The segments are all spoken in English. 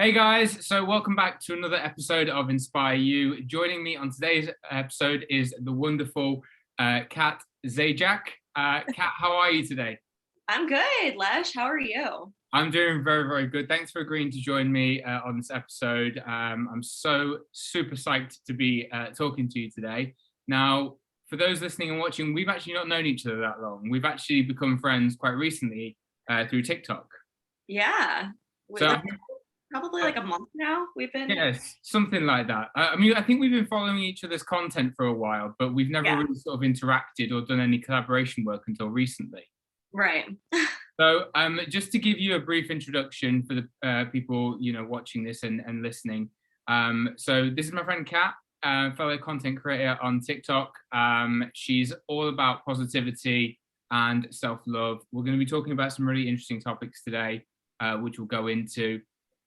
Hey guys, so welcome back to another episode of Inspire You. Joining me on today's episode is the wonderful Kat Zajac. Kat, how are you today? I'm good, Lesh. How are you? I'm doing very, very good. Thanks for agreeing to join me on this episode. I'm so super psyched to be talking to you today. Now, for those listening and watching, we've actually not known each other that long. We've actually become friends quite recently through TikTok. Yeah, So like probably like a month now. We've been yes, something like that. I mean, I think we've been following each other's content for a while, but we've never yeah, really sort of interacted or done any collaboration work until recently. right. So, just to give you a brief introduction for the people watching this and listening. So this is my friend Kat, fellow content creator on TikTok. She's all about positivity and self-love. We're going to be talking about some really interesting topics today, which we'll go into.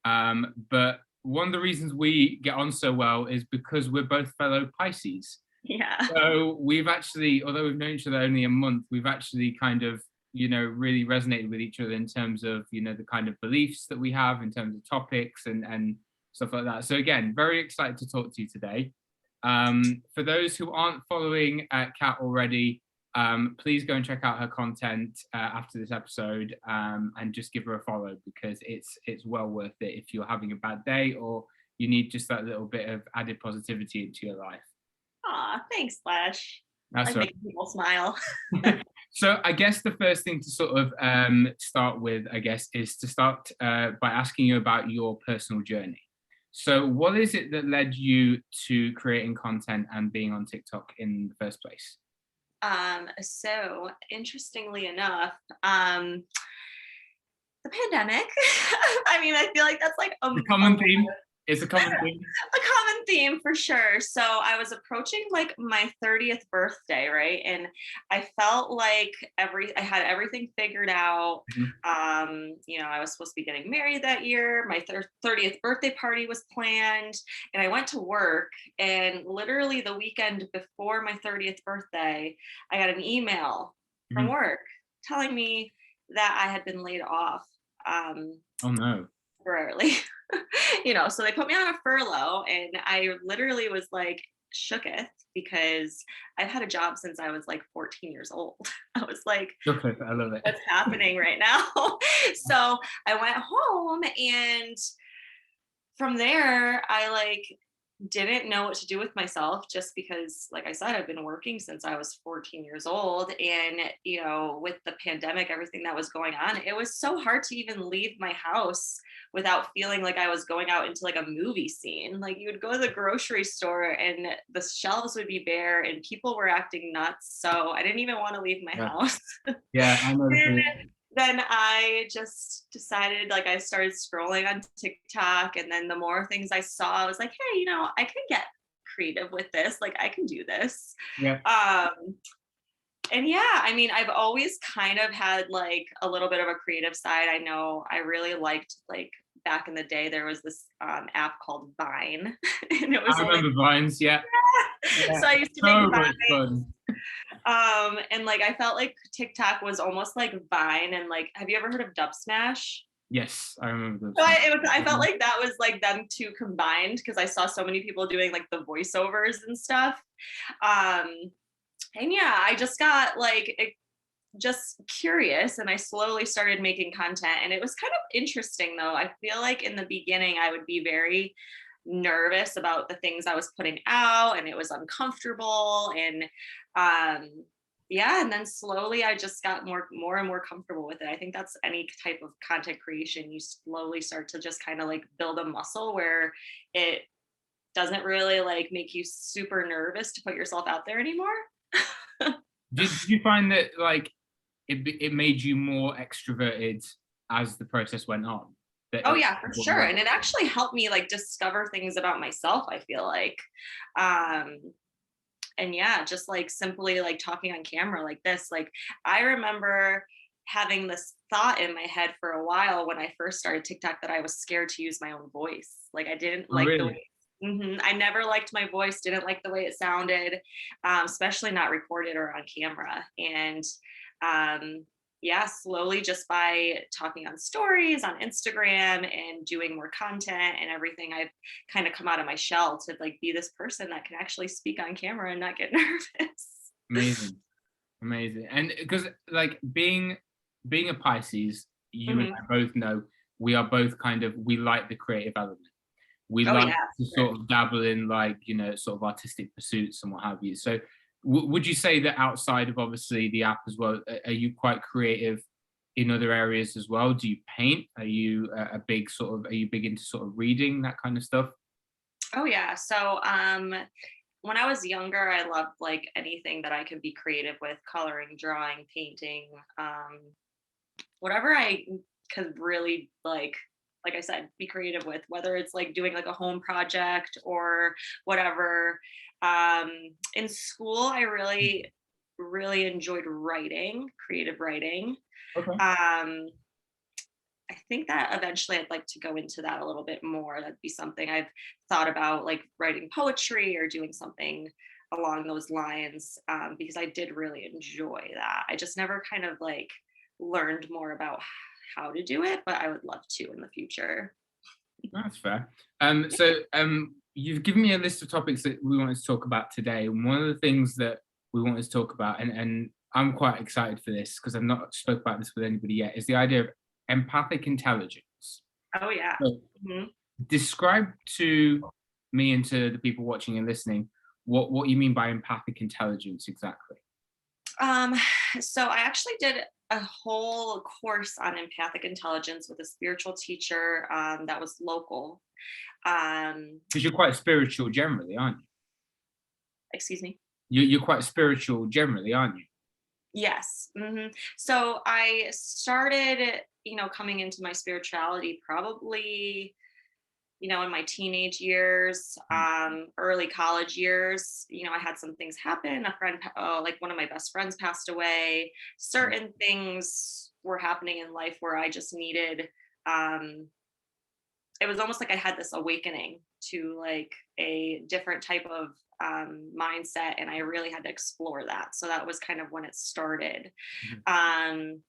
But one of the reasons we get on so well is because we're both fellow Pisces. Yeah, So we've actually, although we've known each other only a month, we've actually kind of, really resonated with each other in terms of, the kind of beliefs that we have in terms of topics and stuff like that. So again, very excited to talk to you today. For those who aren't following Kat already, please go and check out her content after this episode and just give her a follow because it's well worth it if you're having a bad day or you need just that little bit of added positivity into your life. aw, thanks, Lesh. That's Like right. making people smile. So I guess the first thing to sort of start with, I guess, is to start by asking you about your personal journey. So what is it that led you to creating content and being on TikTok in the first place? So interestingly enough, the pandemic. I mean, I feel like that's like The common theme. It's a common theme. a common theme for sure. So I was approaching like my 30th birthday, right? And I felt like I had everything figured out. Mhm. I was supposed to be getting married that year. My 30th birthday party was planned, and I went to work. And literally the weekend before my 30th birthday, I got an email from Mhm. work telling me that I had been laid off. Oh no. Temporarily. So they put me on a furlough, and I literally was like shooketh because I've had a job since I was like 14 years old. I was like, Okay, I love it. what's happening right now? So I went home, and from there I like didn't know what to do with myself, just because like I said, I've been working since I was 14 years old, and with the pandemic, everything that was going on, it was so hard to even leave my house without feeling like I was going out into like a movie scene. Like, you would go to the grocery store and the shelves would be bare and people were acting nuts, so I didn't even want to leave my Yeah, house. yeah, I know the And feeling. then I just decided, like, I started scrolling on TikTok, and then the more things I saw, I was like, hey, I can get creative with this. Like, I can do this. Yeah. Um, and yeah, I mean, I've always kind of had like a little bit of a creative side. I know I really liked, like, back in the day, there was this app called Vine, and it was I only, remember Vines, yeah. Yeah. so I used to make So Vine. much fun. And like I felt like TikTok was almost like Vine, and like, have you ever heard of Dub Smash? Yes, I remember So those. I felt like that was like them two combined, because I saw so many people doing like the voiceovers and stuff. Um, and yeah, I just got like just curious, and I slowly started making content, and it was kind of interesting though. I feel like in the beginning I would be very nervous about the things I was putting out, and it was uncomfortable, and yeah, and then slowly I just got more and more comfortable with it. I think that's any type of content creation. You slowly start to just kind of like build a muscle where it doesn't really like make you super nervous to put yourself out there anymore. Did you find that like it made you more extroverted as the process went on? That Oh it, yeah, for sure. And it actually helped me like discover things about myself, I feel like. Um and yeah, just like simply like talking on camera like this. Like, I remember having this thought in my head for a while when I first started TikTok, that I was scared to use my own voice. Like, I didn't oh, like the really? way. I never liked my voice, didn't like the way it sounded, especially not recorded or on camera. And um, Yeah, slowly just by talking on stories on Instagram and doing more content and everything, I've kind of come out of my shell to like be this person that can actually speak on camera and not get nervous. Amazing. Amazing. And because like being a Pisces, you and Mhm. I both know we are both kind of we like the creative element. We Oh like yeah, to for sort of dabble in like, sort of artistic pursuits and what have you. So would you say that outside of obviously the app as well, are you quite creative in other areas as well? Do you paint? Are you a big sort of, are you big into sort of reading, that kind of stuff? sure. Oh yeah. So when I was younger, I loved like anything that I could be creative with, coloring, drawing, painting, whatever I could really like I said, be creative with, whether it's like doing like a home project or whatever. Um, in school, I really, really enjoyed writing, creative writing. Okay. Um, I think that eventually I'd like to go into that a little bit more. That'd be something I've thought about, like writing poetry or doing something along those lines, because I did really enjoy that. I just never kind of like learned more about how to do it, but I would love to in the future. That's fair. So you've given me a list of topics that we wanted to talk about today. And one of the things that we wanted to talk about, and I'm quite excited for this because I've not spoke about this with anybody yet, is the idea of empathic intelligence. Oh yeah. So Mhm. describe to me and to the people watching and listening what you mean by empathic intelligence exactly. Um, so I actually did a whole course on empathic intelligence with a spiritual teacher that was local. Um, Because you're quite spiritual generally, aren't you? excuse me. You're quite spiritual generally, aren't you? Yes. So I started, coming into my spirituality probably, in my teenage years, Mm. early college years. I had some things happen. A friend, like one of my best friends passed away. Certain things were happening in life where I just needed, um, it was almost like I had this awakening to like a different type of mindset, and I really had to explore that. So that was kind of when it started. Mhm. Um,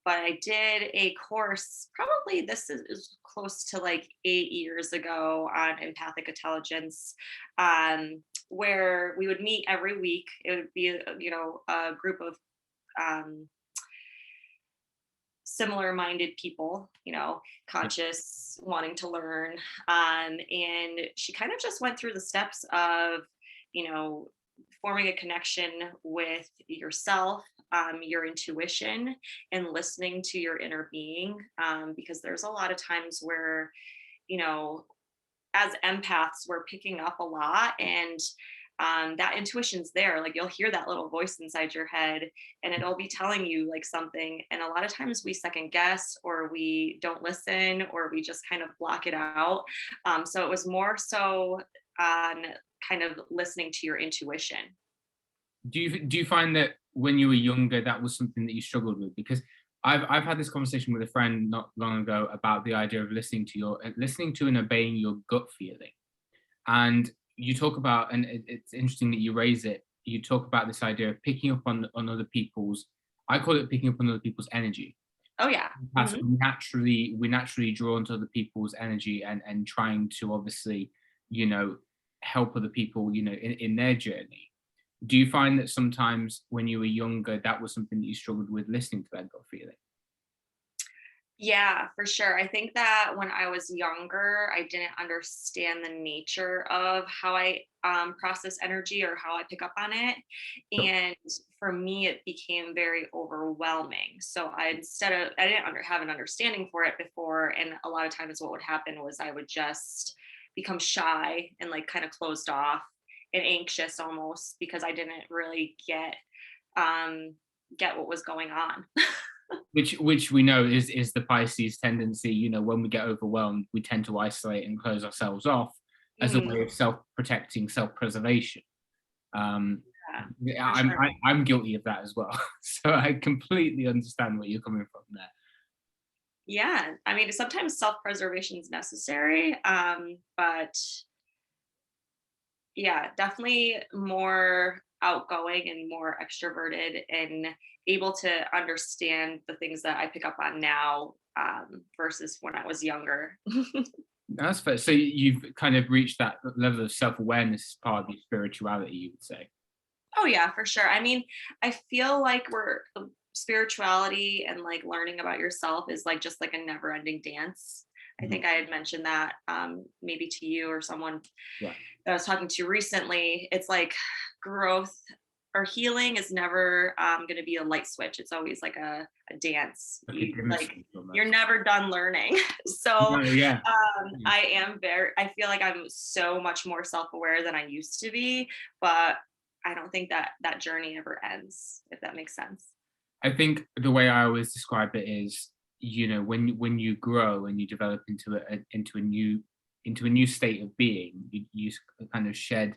but I did a course, probably is close to like 8 years ago, on empathic intelligence, where we would meet every week. It would be, a group of um, similar minded people, Yeah. conscious, wanting to learn. And she kind of just went through the steps of, you know, forming a connection with yourself, your intuition, and listening to your inner being. Because there's a lot of times where, you know, as empaths, we're picking up a lot, and that intuition's there. Like you'll hear that little voice inside your head, and it'll be telling you like something. And a lot of times we second guess, or we don't listen, or we just kind of block it out. So it was more so on kind of listening to your intuition. Do you find that when you were younger that was something that you struggled with? Because I've had this conversation with a friend not long ago about the idea of listening to and obeying your gut feeling. And you talk about, and it's interesting that you raise it. You talk about this idea of picking up on other people's. I call it picking up on other people's energy. Oh yeah. That's Hmm. we naturally drawn to other people's energy and trying to obviously, you know, help other people, in their journey. Do you find that sometimes when you were younger, that was something that you struggled with listening to that gut feeling? Yeah, for sure. I think that when I was younger, I didn't understand the nature of how I process energy or how I pick up on it. Sure. And for me, it became very overwhelming. So I didn't have an understanding for it before. And a lot of times, what would happen was I would just become shy and like kind of closed off and anxious almost, because I didn't really um, get what was going on. Which we know is the Pisces tendency. When we get overwhelmed, we tend to isolate and close ourselves off as a Mhm. way of self-protecting, self-preservation. Um, Yeah, yeah, for I'm sure. I'm guilty of that as well. So I completely understand where you're coming from there. Yeah, I mean, sometimes self-preservation is necessary, but yeah, definitely more. outgoing and more extroverted and able to understand the things that I pick up on now, versus when I was younger. That's fair. So you've kind of reached that level of self-awareness as part of your spirituality, you would say. Oh yeah, for sure. I mean, I feel like spirituality and like learning about yourself is like just like a never-ending dance. I Mhm. think I had mentioned that, maybe to you or someone Yeah. that I was talking to recently. It's like growth or healing is never, going to be a light switch. It's always like a dance. Like a You dimmer like switch you're almost. never done learning. So No, yeah. Yeah. I feel like I'm so much more self-aware than I used to be, but I don't think that that journey ever ends, if that makes sense. I think the way I always describe it is, when you grow and you develop into a new state of being, kind of shed,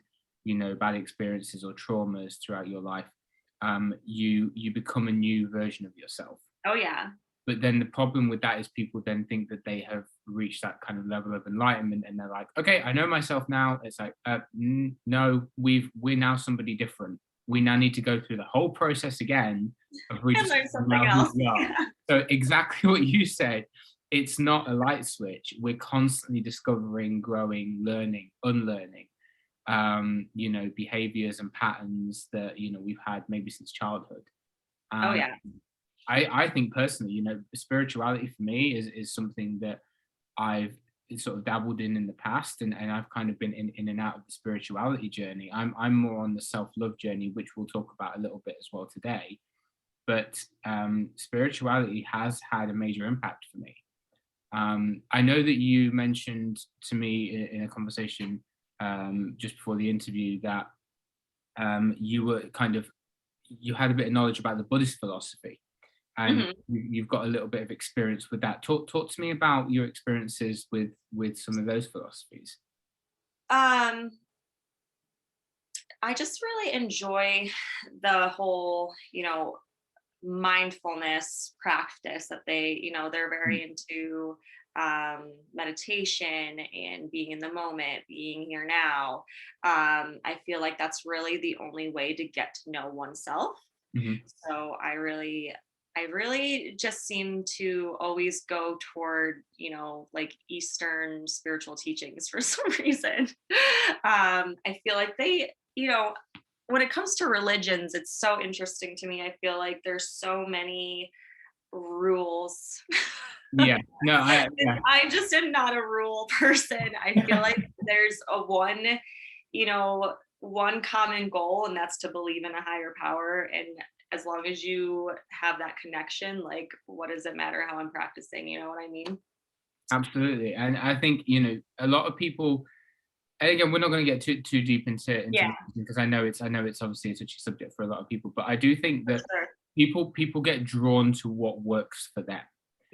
bad experiences or traumas throughout your life. You become a new version of yourself. Oh yeah. But then the problem with that is people then think that they have reached that kind of level of enlightenment, and they're like, okay, I know myself now. It's like, no, we're now somebody different. We now need to go through the whole process again of And learn rediscovering something now who else. we are. Yeah. So exactly what you said. It's not a light switch. We're constantly discovering, growing, learning, unlearning. Behaviors and patterns that we've had maybe since childhood. Oh And yeah. I think personally, spirituality for me is something that I've sort of dabbled in the past, and I've kind of been in and out of the spirituality journey. I'm more on the self-love journey, which we'll talk about a little bit as well today. But spirituality has had a major impact for me. I know that you mentioned to me in a conversation just before the interview that you were you had a bit of knowledge about the Buddhist philosophy, and Mhm. you've got a little bit of experience with that. Talk to me about your experiences with some of those philosophies. Um, I just really enjoy the whole, mindfulness practice that they're Mm. very into, meditation and being in the moment, being here now. I feel like that's really the only way to get to know oneself. Mhm. So I really just seem to always go toward, like Eastern spiritual teachings for some reason. I feel like when it comes to religions, it's so interesting to me. I feel like there's so many rules. Yeah. No, yeah. I just am not a rule person. I feel like there's one common goal, and that's to believe in a higher power. And as long as you have that connection, like, what does it matter how I'm practicing? You know what I mean? Absolutely. And I think, a lot of people, and again, we're not going to get too deep into Yeah, religion, because I know it's obviously a touchy subject for a lot of people, but I do think for that sure. people get drawn to what works for them.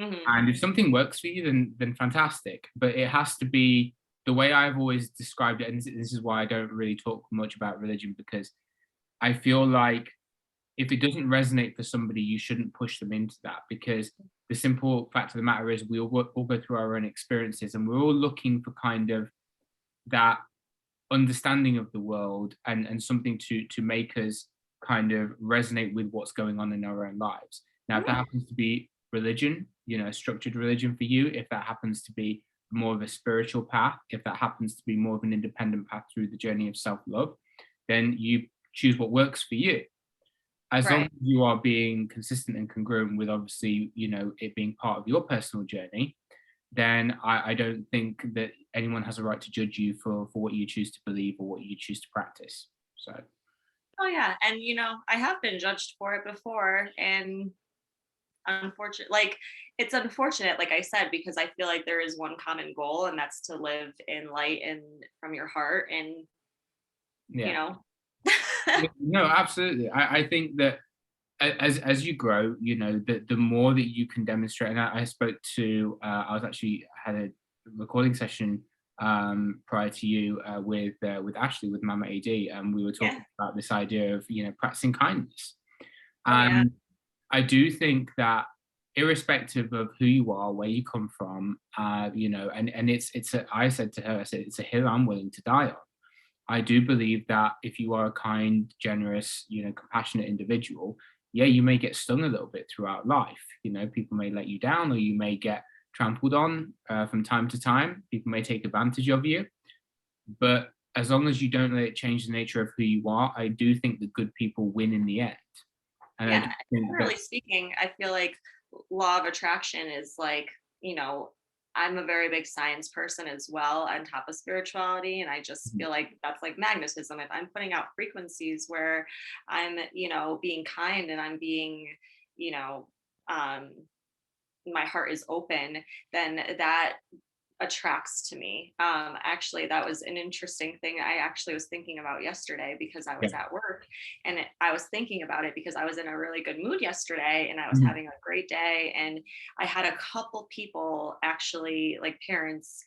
Hmm. And if something works for you, then fantastic. But it has to be the way I've always described it, and this is why I don't really talk much about religion, because I feel like if it doesn't resonate for somebody, you shouldn't push them into that, because the simple fact of the matter is we all go through our own experiences, and we're all looking for kind of that understanding of the world, and something to make us kind of resonate with what's going on in our own lives. Now, if that happens to be religion, a structured religion for you, if that happens to be more of a spiritual path, if that happens to be more of an independent path through the journey of self-love, then you choose what works for you. As long Right. as you are being consistent and congruent with, obviously, it being part of your personal journey, then I don't think that anyone has a right to judge you for what you choose to believe or what you choose to practice. So Oh yeah, and I have been judged for it before, and it's unfortunate, like I said, because I feel like there is one common goal, and that's to live in light and from your heart, and you yeah. know. No, absolutely. I think that as you grow, the more that you can demonstrate. And I spoke to, I was actually had a recording session prior to you with Ashley, with Mama AD, and we were Yeah. talking about this idea of practicing kindness. Oh yeah. And I do think that irrespective of who you are, where you come from, and I said to her, I said, it's a hill I'm willing to die on. I do believe that if you are a kind, generous, compassionate individual, yeah, you may get stung a little bit throughout life. People may let you down, or you may get trampled on from time to time. People may take advantage of you. But as long as you don't let it change the nature of who you are, I do think the good people win in the end. And I do Yeah, think that, generally speaking, I feel like law of attraction is like, I'm a very big science person as well on top of spirituality. And I just feel like that's like magnetism. If I'm putting out frequencies where I'm, being kind and I'm being, you know, um, my heart is open, then that attracts to me. Actually, that was an interesting thing I actually was thinking about yesterday because I yeah. was at work and I was thinking about it because I was in a really good mood yesterday and I was Mhm. having a great day. And I had a couple people actually, like parents,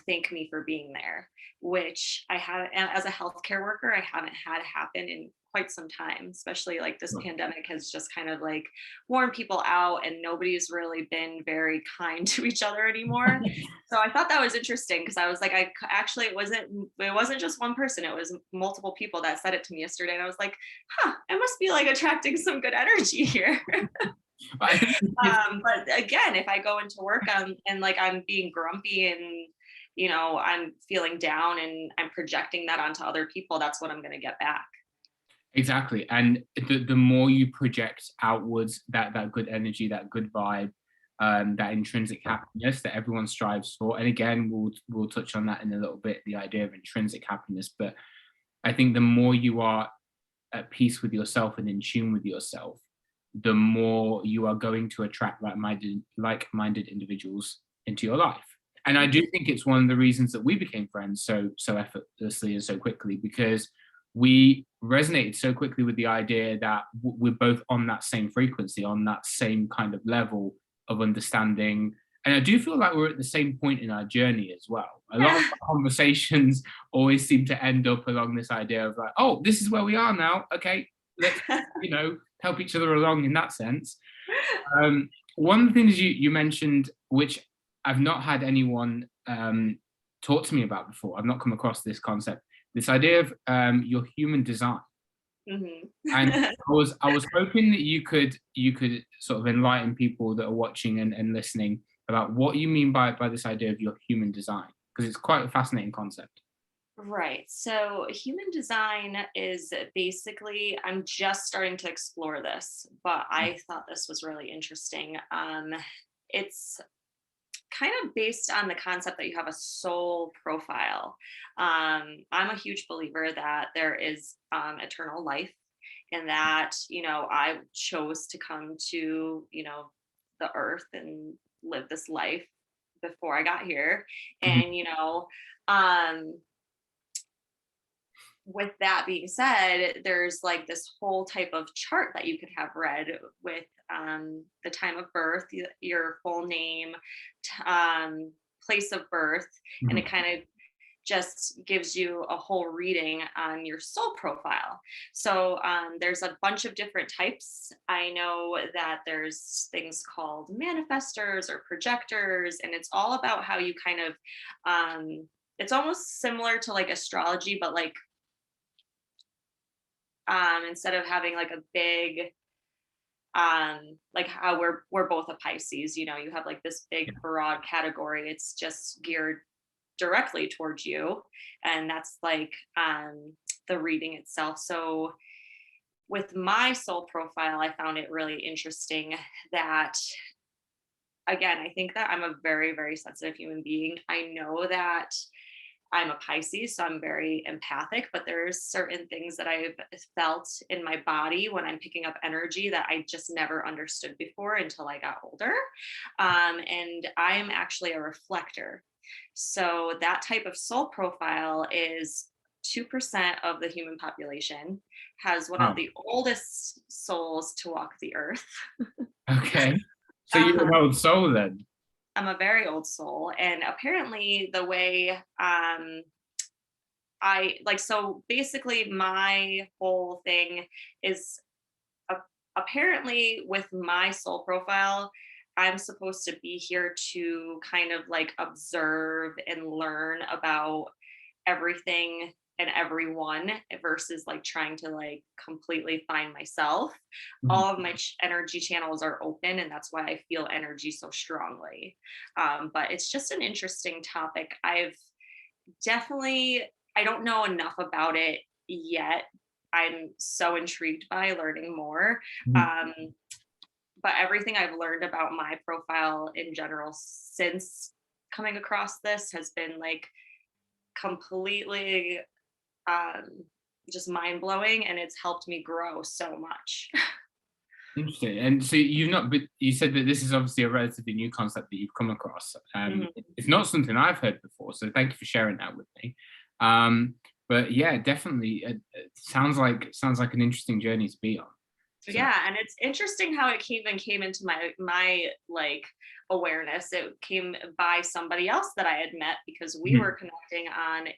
thank me for being there, which I have, as a healthcare worker, I haven't had happen in quite some time, especially like this pandemic has just kind of like worn people out and nobody's really been very kind to each other anymore. So I thought that was interesting because I was like, actually it wasn't just one person, it was multiple people that said it to me yesterday. And I was like, huh, I must be like attracting some good energy here. But I think But again, if I go into work and like I'm being grumpy and I'm feeling down and I'm projecting that onto other people, that's what I'm gonna get back. exactly. And the more you project outwards that good energy, that good vibe, that intrinsic happiness that everyone strives for. And again, we'll touch on that in a little bit, the idea of intrinsic happiness. But I think the more you are at peace with yourself and in tune with yourself, the more you are going to attract like-minded individuals into your life. And I do think it's one of the reasons that we became friends so effortlessly and so quickly, because we resonated so quickly with the idea that we're both on that same frequency, on that same kind of level of understanding. And I do feel like we're at the same point in our journey as well. A lot of Yeah. our conversations always seem to end up along this idea of like, oh, this is where we are now. Okay, let's, help each other along in that sense. One of the things you mentioned, which I've not had anyone talk to me about before, I've not come across this concept, this idea of your human design. Mhm. And I was hoping that you could sort of enlighten people that are watching and listening about what you mean by this idea of your human design, because it's quite a fascinating concept. Right. So human design is basically, I'm just starting to explore this, but I thought this was really interesting. It's kind of based on the concept that you have a soul profile. I'm a huge believer that there is eternal life and that, I chose to come to, the earth and live this life before I got here. Mhm. And, um, with that being said, there's like this whole type of chart that you could have read with the time of birth, your full name, place of birth, and Mhm. it kind of just gives you a whole reading on your soul profile. So there's a bunch of different types. I know that there's things called manifestors or projectors, and it's all about how you kind of, it's almost similar to like astrology, but like instead of having like a big like how we're both a Pisces, you have like this big Yeah. broad category, it's just geared directly towards you, and that's like the reading itself. So with my soul profile, I found it really interesting that, again, I think that I'm a very, very sensitive human being. I know that I'm a Pisces, so I'm very empathic, but there's certain things that I've felt in my body when I'm picking up energy that I just never understood before until I got older. And I am actually a reflector. So that type of soul profile is 2% of the human population, has one of Wow. the oldest souls to walk the earth. Okay. So you're Uh-huh. an old soul then. I'm a very old soul. And apparently, the way I like, so basically, my whole thing is a- apparently with my soul profile, I'm supposed to be here to kind of like observe and learn about everything and everyone versus like trying to like completely find myself. Mhm. All of my energy channels are open, and that's why I feel energy so strongly. But it's just an interesting topic. I don't know enough about it yet. I'm so intrigued by learning more. Mhm. Um, but everything I've learned about my profile in general since coming across this has been like completely um, just mind blowing, and it's helped me grow so much. Interesting. And so you've not, but you said that this is obviously a relatively new concept that you've come across. Mhm. It's not something I've heard before, so thank you for sharing that with me. Um, but yeah, definitely, it sounds like an interesting journey to be on. So, Yeah, and it's interesting how it came into my like awareness. It came by somebody else that I had met because we mhm, were connecting on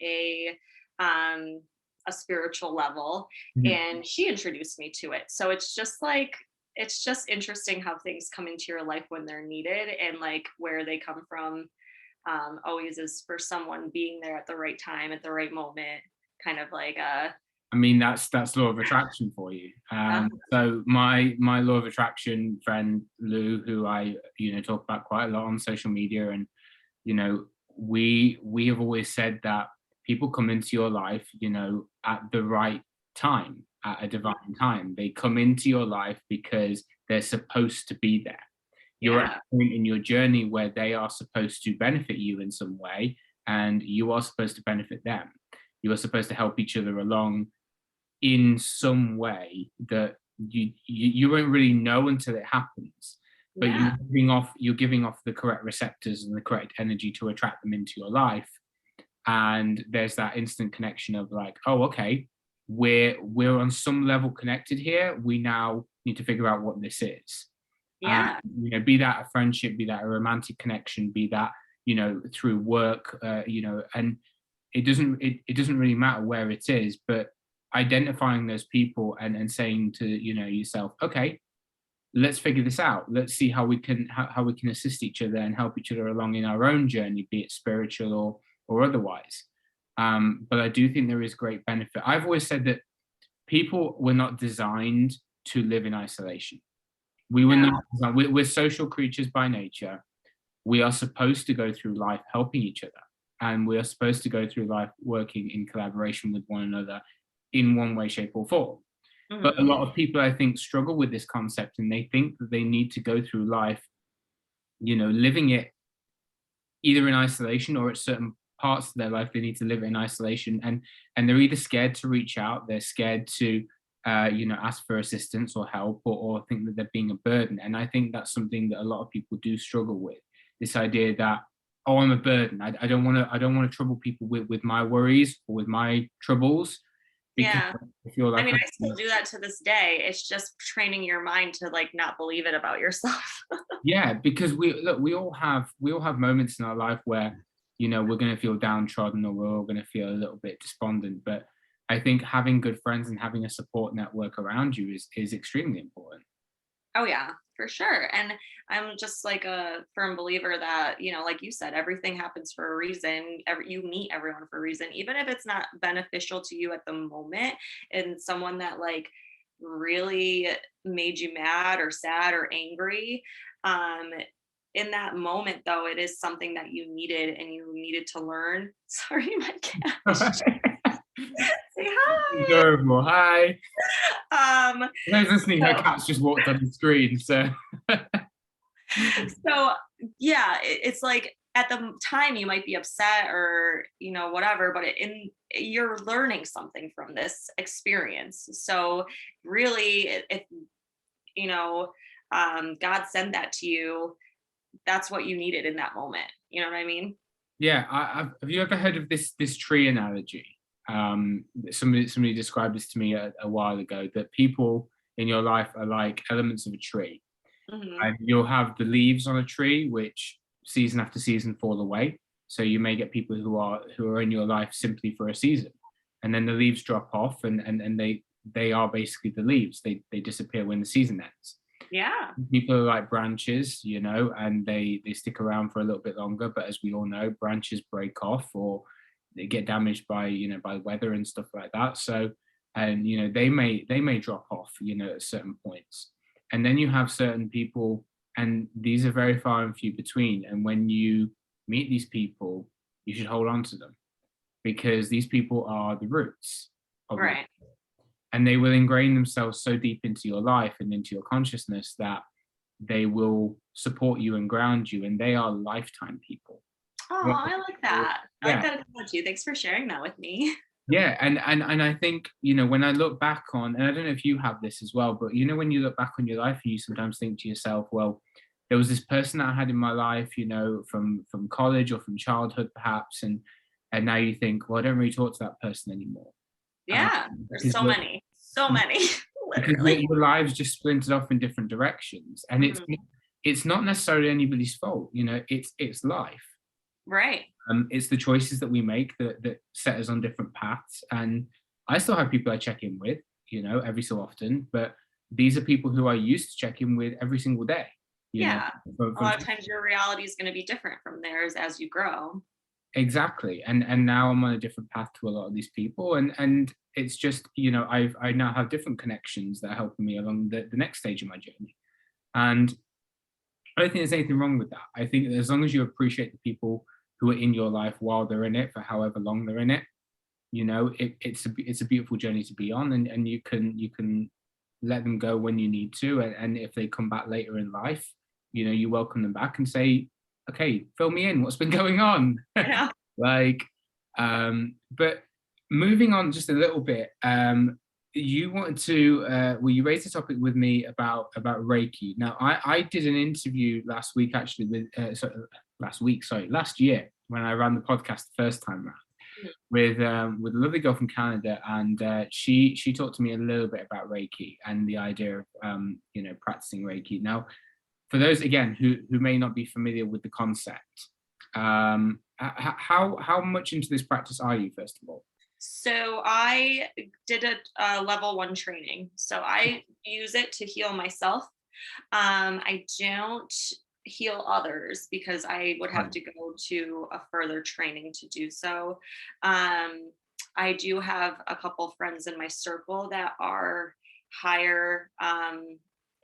um a spiritual level, mhm. and she introduced me to it. So it's just interesting how things come into your life when they're needed, and like where they come from always is for someone being there at the right time at the right moment, kind of like I mean, that's law of attraction for you. uh, So my law of attraction friend Lou, who I talk about quite a lot on social media, and we have always said that people come into your life, at the right time, at a divine time. They come into your life because they're supposed to be there. You're at yeah, a point in your journey where they are supposed to benefit you in some way, and you are supposed to benefit them. You are supposed to help each other along in some way that you won't really know until it happens, but yeah, you're giving off the correct receptors and the correct energy to attract them into your life. And there's that instant connection of like, oh, okay, we're on some level connected here. We now need to figure out what this is. um, yeah. be that a friendship, be that a romantic connection, be that through work, and it doesn't really matter where it is, but identifying those people and saying to yourself, okay, let's figure this out. Let's see how we can assist each other and help each other along in our own journey, be it spiritual or otherwise. But I do think there is great benefit. I've always said that people were not designed to live in isolation. We were Yeah, not designed, we're social creatures by nature. We are supposed to go through life helping each other, and we are supposed to go through life working in collaboration with one another in one way, shape, or form. But a mhm. lot of people, I think, struggle with this concept, and they think that they need to go through life, living it either in isolation, or at certain parts of their life they need to live in isolation, and they're either scared to reach out, they're scared to ask for assistance or help, or think that they're being a burden. And I think that's something that a lot of people do struggle with, this idea that, oh, I'm a burden. I don't want to trouble people with my worries or with my troubles, because Yeah. I feel I like mean, I still do that to this day. It's just training your mind to like not believe it about yourself. yeah, because we all have moments in our life where we're going to feel downtrodden, or we're all going to feel a little bit despondent. But I think having good friends and having a support network around you is extremely important. Oh yeah, for sure. And I'm just like a firm believer that, like you said, everything happens for a reason. You meet everyone for a reason, even if it's not beneficial to you at the moment. And someone that like really made you mad or sad or angry. Um, in that moment though, it is something that you needed and you needed to learn. Sorry, my cat is say hi. Adorable. Hi. Um, For those listening, her so cat's just walked on the screen. So so yeah, it's like at the time you might be upset or whatever, but you're learning something from this experience. So really, if you know God sent that to you, that's what you needed in that moment. You know what I mean? yeah, have you ever heard of this tree analogy? Somebody described this to me a while ago, that people in your life are like elements of a tree. Hmm. And you'll have the leaves on a tree, which season after season fall away. So you may get people who are in your life simply for a season, and then the leaves drop off, and they are basically the leaves. They disappear when the season ends. Yeah. People are like branches, and they stick around for a little bit longer. But as we all know, branches break off, or they get damaged by, by weather and stuff like that. So, and they may drop off, at certain points. And then you have certain people, and these are very far and few between. And when you meet these people, you should hold on to them, because these people are the roots of your, Right. and they will ingrain themselves so deep into your life and into your consciousness that they will support you and ground you, and they are lifetime people. Oh, I like that. I like Yeah. that about you. Thanks for sharing that with me. Yeah, and I think, when I look back on, and I don't know if you have this as well, but when you look back on your life, and you sometimes think to yourself, well, there was this person that I had in my life, from college or from childhood perhaps, and now you think, well, I don't really talk to that person anymore. Yeah, there's Because so many, because literally. your lives just splintered off in different directions, and Mhm. it's not necessarily anybody's fault. It's life. Right. It's the choices that we make that set us on different paths. And I still have people I check in with, every so often, but these are people who I used to check in with every single day. Yeah. From, A lot of times your reality is going to be different from theirs as you grow. exactly. And now I'm on a different path to a lot of these people, and it's just, I now have different connections that are helping me along the next stage of my journey. And I don't think there's anything wrong with that. I think that as long as you appreciate the people who are in your life while they're in it, for however long they're in it, it's a beautiful journey to be on, and you can let them go when you need to, and if they come back later in life, you welcome them back and say, okay, fill me in, what's been going on? Yeah. Like, but moving on just a little bit, you wanted to, you raised a topic with me about Reiki. Now, I did an interview last week, actually, with last year, when I ran the podcast the first time around, with a lovely girl from Canada, and she talked to me a little bit about Reiki and the idea of practicing Reiki. Now, for those again who may not be familiar with the concept, how much into this practice are you, first of all? So I did a level 1 training. So I use it to heal myself. I don't heal others because I would have to go to a further training to do so. I do have a couple friends in my circle that are higher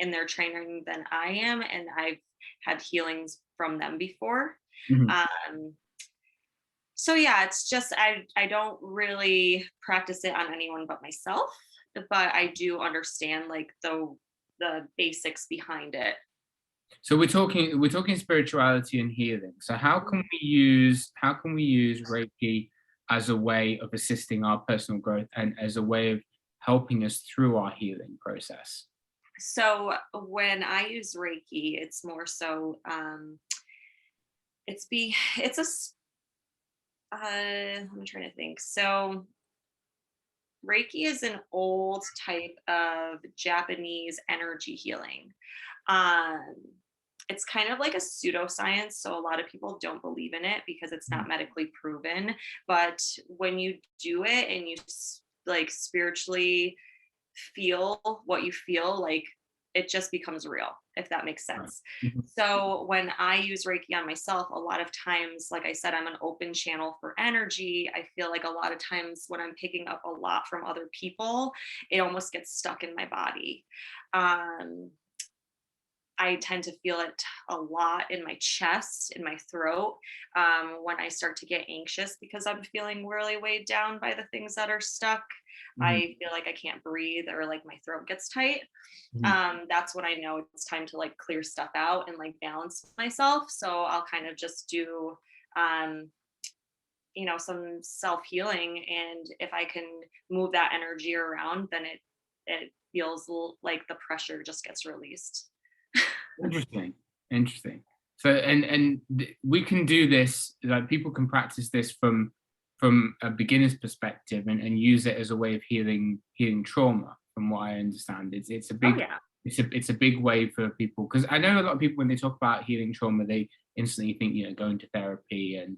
in their training than I am, and I've had healings from them before. Mhm. So yeah, it's just I don't really practice it on anyone but myself, but I do understand like the basics behind it. So we're talking spirituality and healing. So how can we use Reiki as a way of assisting our personal growth and as a way of helping us through our healing process? So when I use Reiki, it's more so it's a I'm trying to think. So Reiki is an old type of Japanese energy healing. Um, it's kind of like a pseudoscience, so a lot of people don't believe in it because it's not medically proven. But when you do it and you like spiritually feel what you feel, like it just becomes real, if that makes Right. sense. Mhm. So when I use Reiki on myself, a lot of times, like I said, I'm an open channel for energy. I feel like a lot of times when I'm picking up a lot from other people, it almost gets stuck in my body. Um, I tend to feel it a lot in my chest, in my throat, when I start to get anxious because I'm feeling really weighed down by the things that are stuck. Mhm. I feel like I can't breathe or like my throat gets tight. Mhm. That's when I know it's time to like clear stuff out and like balance myself. So I'll kind of just do, um, some self healing, and if I can move that energy around, then it feels like the pressure just gets released. Interesting. Interesting. So, we can do this, like people can practice this from a beginner's perspective, and use it as a way of healing trauma, from what I understand. It's a Oh big yeah. it's a big way for people, because I know a lot of people, when they talk about healing trauma, they instantly think, going to therapy and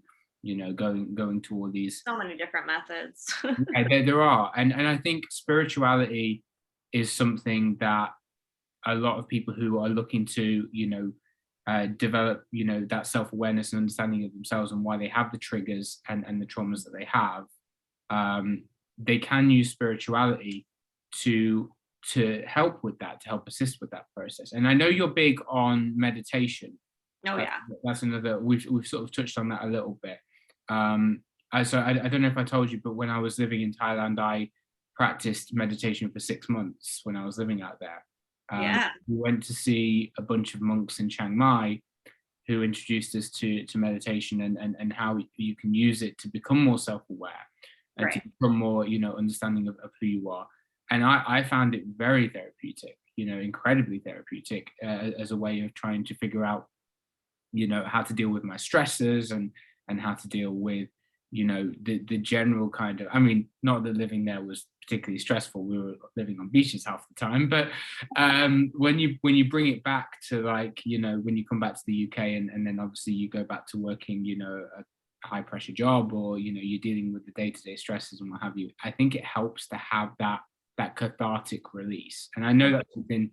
going to all these. So many different methods. Yeah, there are, and I think spirituality is something that a lot of people who are looking to develop, that self-awareness and understanding of themselves and why they have the triggers and the traumas that they have, they can use spirituality to help with that, to help assist with that process. And I know you're big on meditation. Oh yeah. That's another, we've sort of touched on that a little bit. So I don't know if I told you, but when I was living in Thailand, I practiced meditation for 6 months when I was living out there. Yeah. We went to see a bunch of monks in Chiang Mai who introduced us to meditation and how you can use it to become more self-aware and Right. to become more, understanding of who you are. And I found it very therapeutic, incredibly therapeutic, as a way of trying to figure out, how to deal with my stresses and how to deal with, the general kind of, I mean, not that living there was particularly stressful. We were living on beaches half the time, but when you bring it back to, like, when you come back to the UK and then obviously you go back to working, a high pressure job, or, you're dealing with the day-to-day stresses and what have you, I think it helps to have that cathartic release. And I know that's something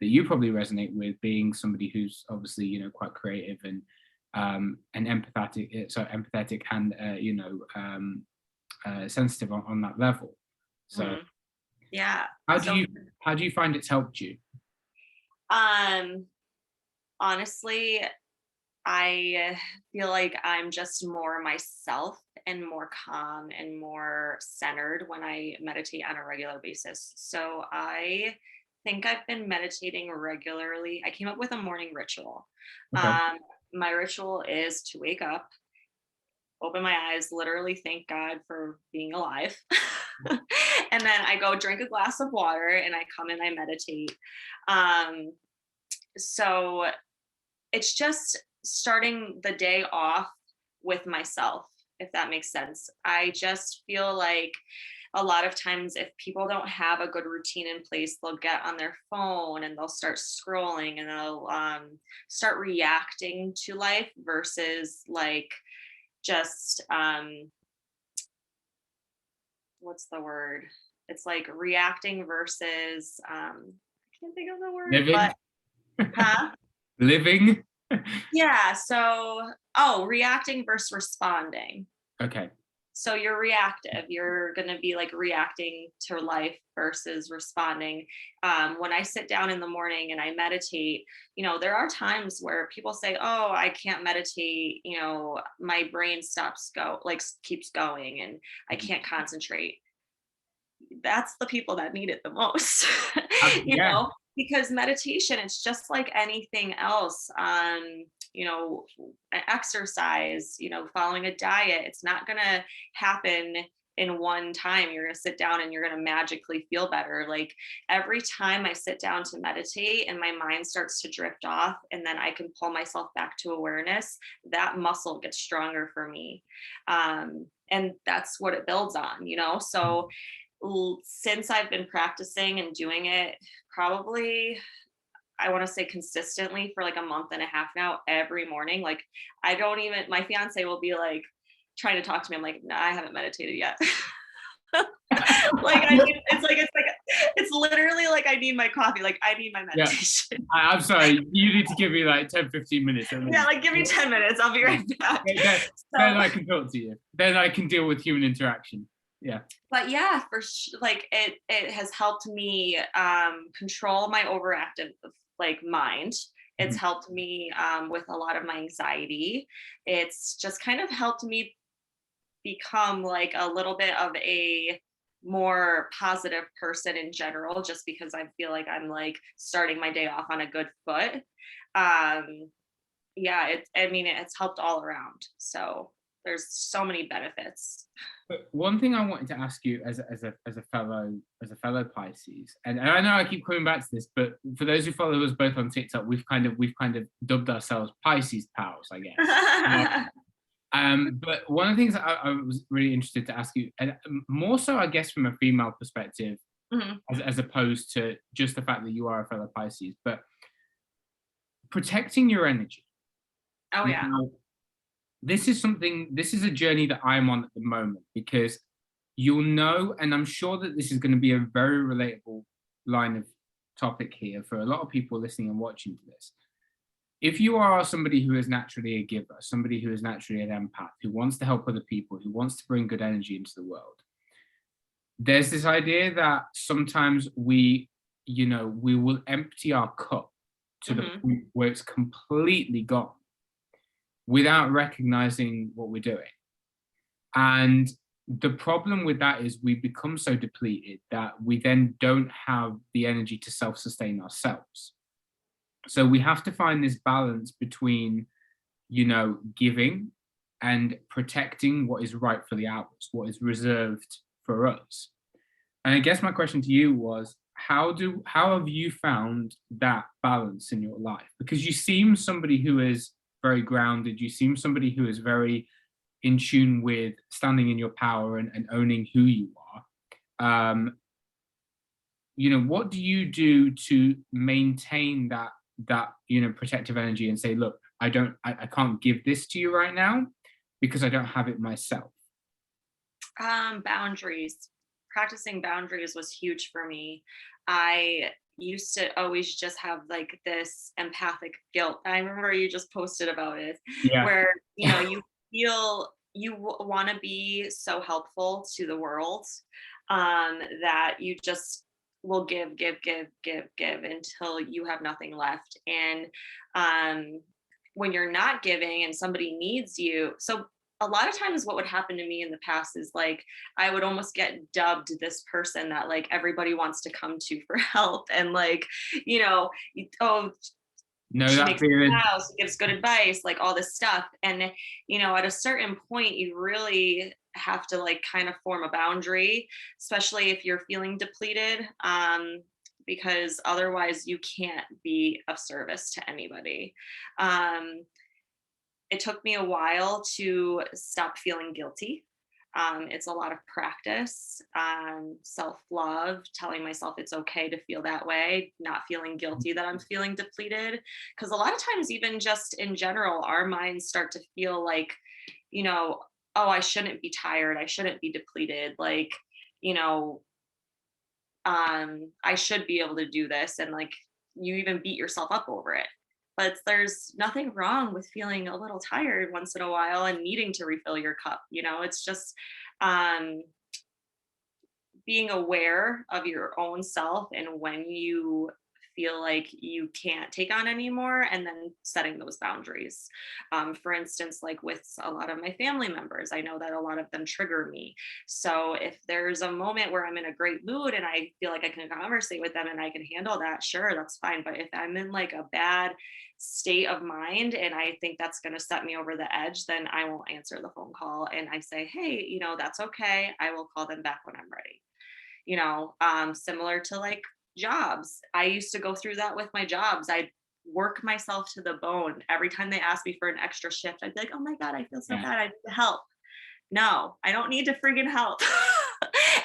that you probably resonate with, being somebody who's obviously, quite creative and empathetic, and sensitive on that level. So yeah. how do you find it's helped you? Honestly, I feel like I'm just more myself and more calm and more centered when I meditate on a regular basis. So I think I've been meditating regularly. I came up with a morning ritual. Okay. My ritual is to wake up, open my eyes, literally thank God for being alive. And then I go drink a glass of water and I come and I meditate. So it's just starting the day off with myself, if that makes sense. I just feel like a lot of times if people don't have a good routine in place, they'll get on their phone and they'll start scrolling and they'll start reacting to life versus like just what's the word? It's like reacting versus I can't think of the word, Living. but huh? Living. Yeah, so reacting versus responding. Okay. So you're reactive. You're going to be like reacting to life versus responding. When I sit down in the morning and I meditate, there are times where people say, "Oh, I can't meditate. My brain keeps going, and I can't concentrate." That's the people that need it the most, Yeah. because meditation, it's just like anything else. You know, Exercise, following a diet, it's not going to happen in one time. You're going to sit down and you're going to magically feel better. Like every time I sit down to meditate and my mind starts to drift off and then I can pull myself back to awareness, that muscle gets stronger for me. And that's what it builds on, So since I've been practicing and doing it, probably I want to say consistently for like a month and a half now, every morning. Like my fiance will be like trying to talk to me. I'm like, no, I haven't meditated yet. It's literally like I need my coffee. Like I need my meditation. Yeah. I'm sorry. You need to give me like 10, 15 minutes. Yeah, like give me 10 minutes. I'll be right back. Then I can talk to you. Then I can deal with human interaction. Yeah. But yeah, like it has helped me control my overactive like mind. It's helped me with a lot of my anxiety. It's just kind of helped me become like a little bit of a more positive person in general, just because I feel like I'm like starting my day off on a good foot. It's helped all around. So there's so many benefits. But one thing I wanted to ask you as a fellow Pisces, and I know I keep coming back to this, but for those who follow us both on TikTok, we've kind of dubbed ourselves Pisces pals, I guess. But one of the things I was really interested to ask you, and more so, I guess, from a female perspective, as opposed to just the fact that you are a fellow Pisces, but protecting your energy. Oh yeah. Now, this is a journey that I'm on at the moment, because you'll know, and I'm sure that this is going to be a very relatable line of topic here for a lot of people listening and watching to this. if you are somebody who is naturally a giver, somebody who is naturally an empath, who wants to help other people, who wants to bring good energy into the world, there's this idea that sometimes we will empty our cup to the point where it's completely gone without recognizing what we're doing. And the problem with that is we become so depleted that we then don't have the energy to self-sustain ourselves. So we have to find this balance between, giving and protecting what is rightfully ours, what is reserved for us. And I guess my question to you was, how have you found that balance in your life? Because you seem somebody who is very grounded, you seem somebody who is very in tune with standing in your power and owning who you are. What do you do to maintain that protective energy and say, look, I can't give this to you right now because I don't have it myself? Boundaries. Practicing boundaries was huge for me. I used to always just have like this empathic guilt. I remember you just posted about it, Yeah. where you feel you want to be so helpful to the world, that you just will give until you have nothing left. And when you're not giving and somebody needs you, so a lot of times what would happen to me in the past is like I would almost get dubbed this person that like everybody wants to come to for help, and like, oh, No, she that makes me feeling. smile, she gives good advice, like all this stuff. And at a certain point you really have to like kind of form a boundary, especially if you're feeling depleted, because otherwise you can't be of service to anybody. It took me a while to stop feeling guilty. It's a lot of practice, self-love, telling myself it's okay to feel that way, not feeling guilty that I'm feeling depleted. Because a lot of times, even just in general, our minds start to feel like, oh, I shouldn't be tired, I shouldn't be depleted, like, you know, I should be able to do this. And like, you even beat yourself up over it. But there's nothing wrong with feeling a little tired once in a while and needing to refill your cup. It's just um, being aware of your own self and when you feel like you can't take on anymore, and then setting those boundaries. For instance, like with a lot of my family members, I know that a lot of them trigger me. So if there's a moment where I'm in a great mood and I feel like I can conversate with them and I can handle that, sure, that's fine. But if I'm in like a bad state of mind and I think that's going to set me over the edge, then I won't answer the phone call and I say, hey, that's okay, I will call them back when I'm ready. Similar to like jobs. I used to go through that with my jobs. I'd work myself to the bone. Every time they asked me for an extra shift, I'd be like, oh my God, I feel so Yeah. bad, I need help. No, I don't need to friggin' help.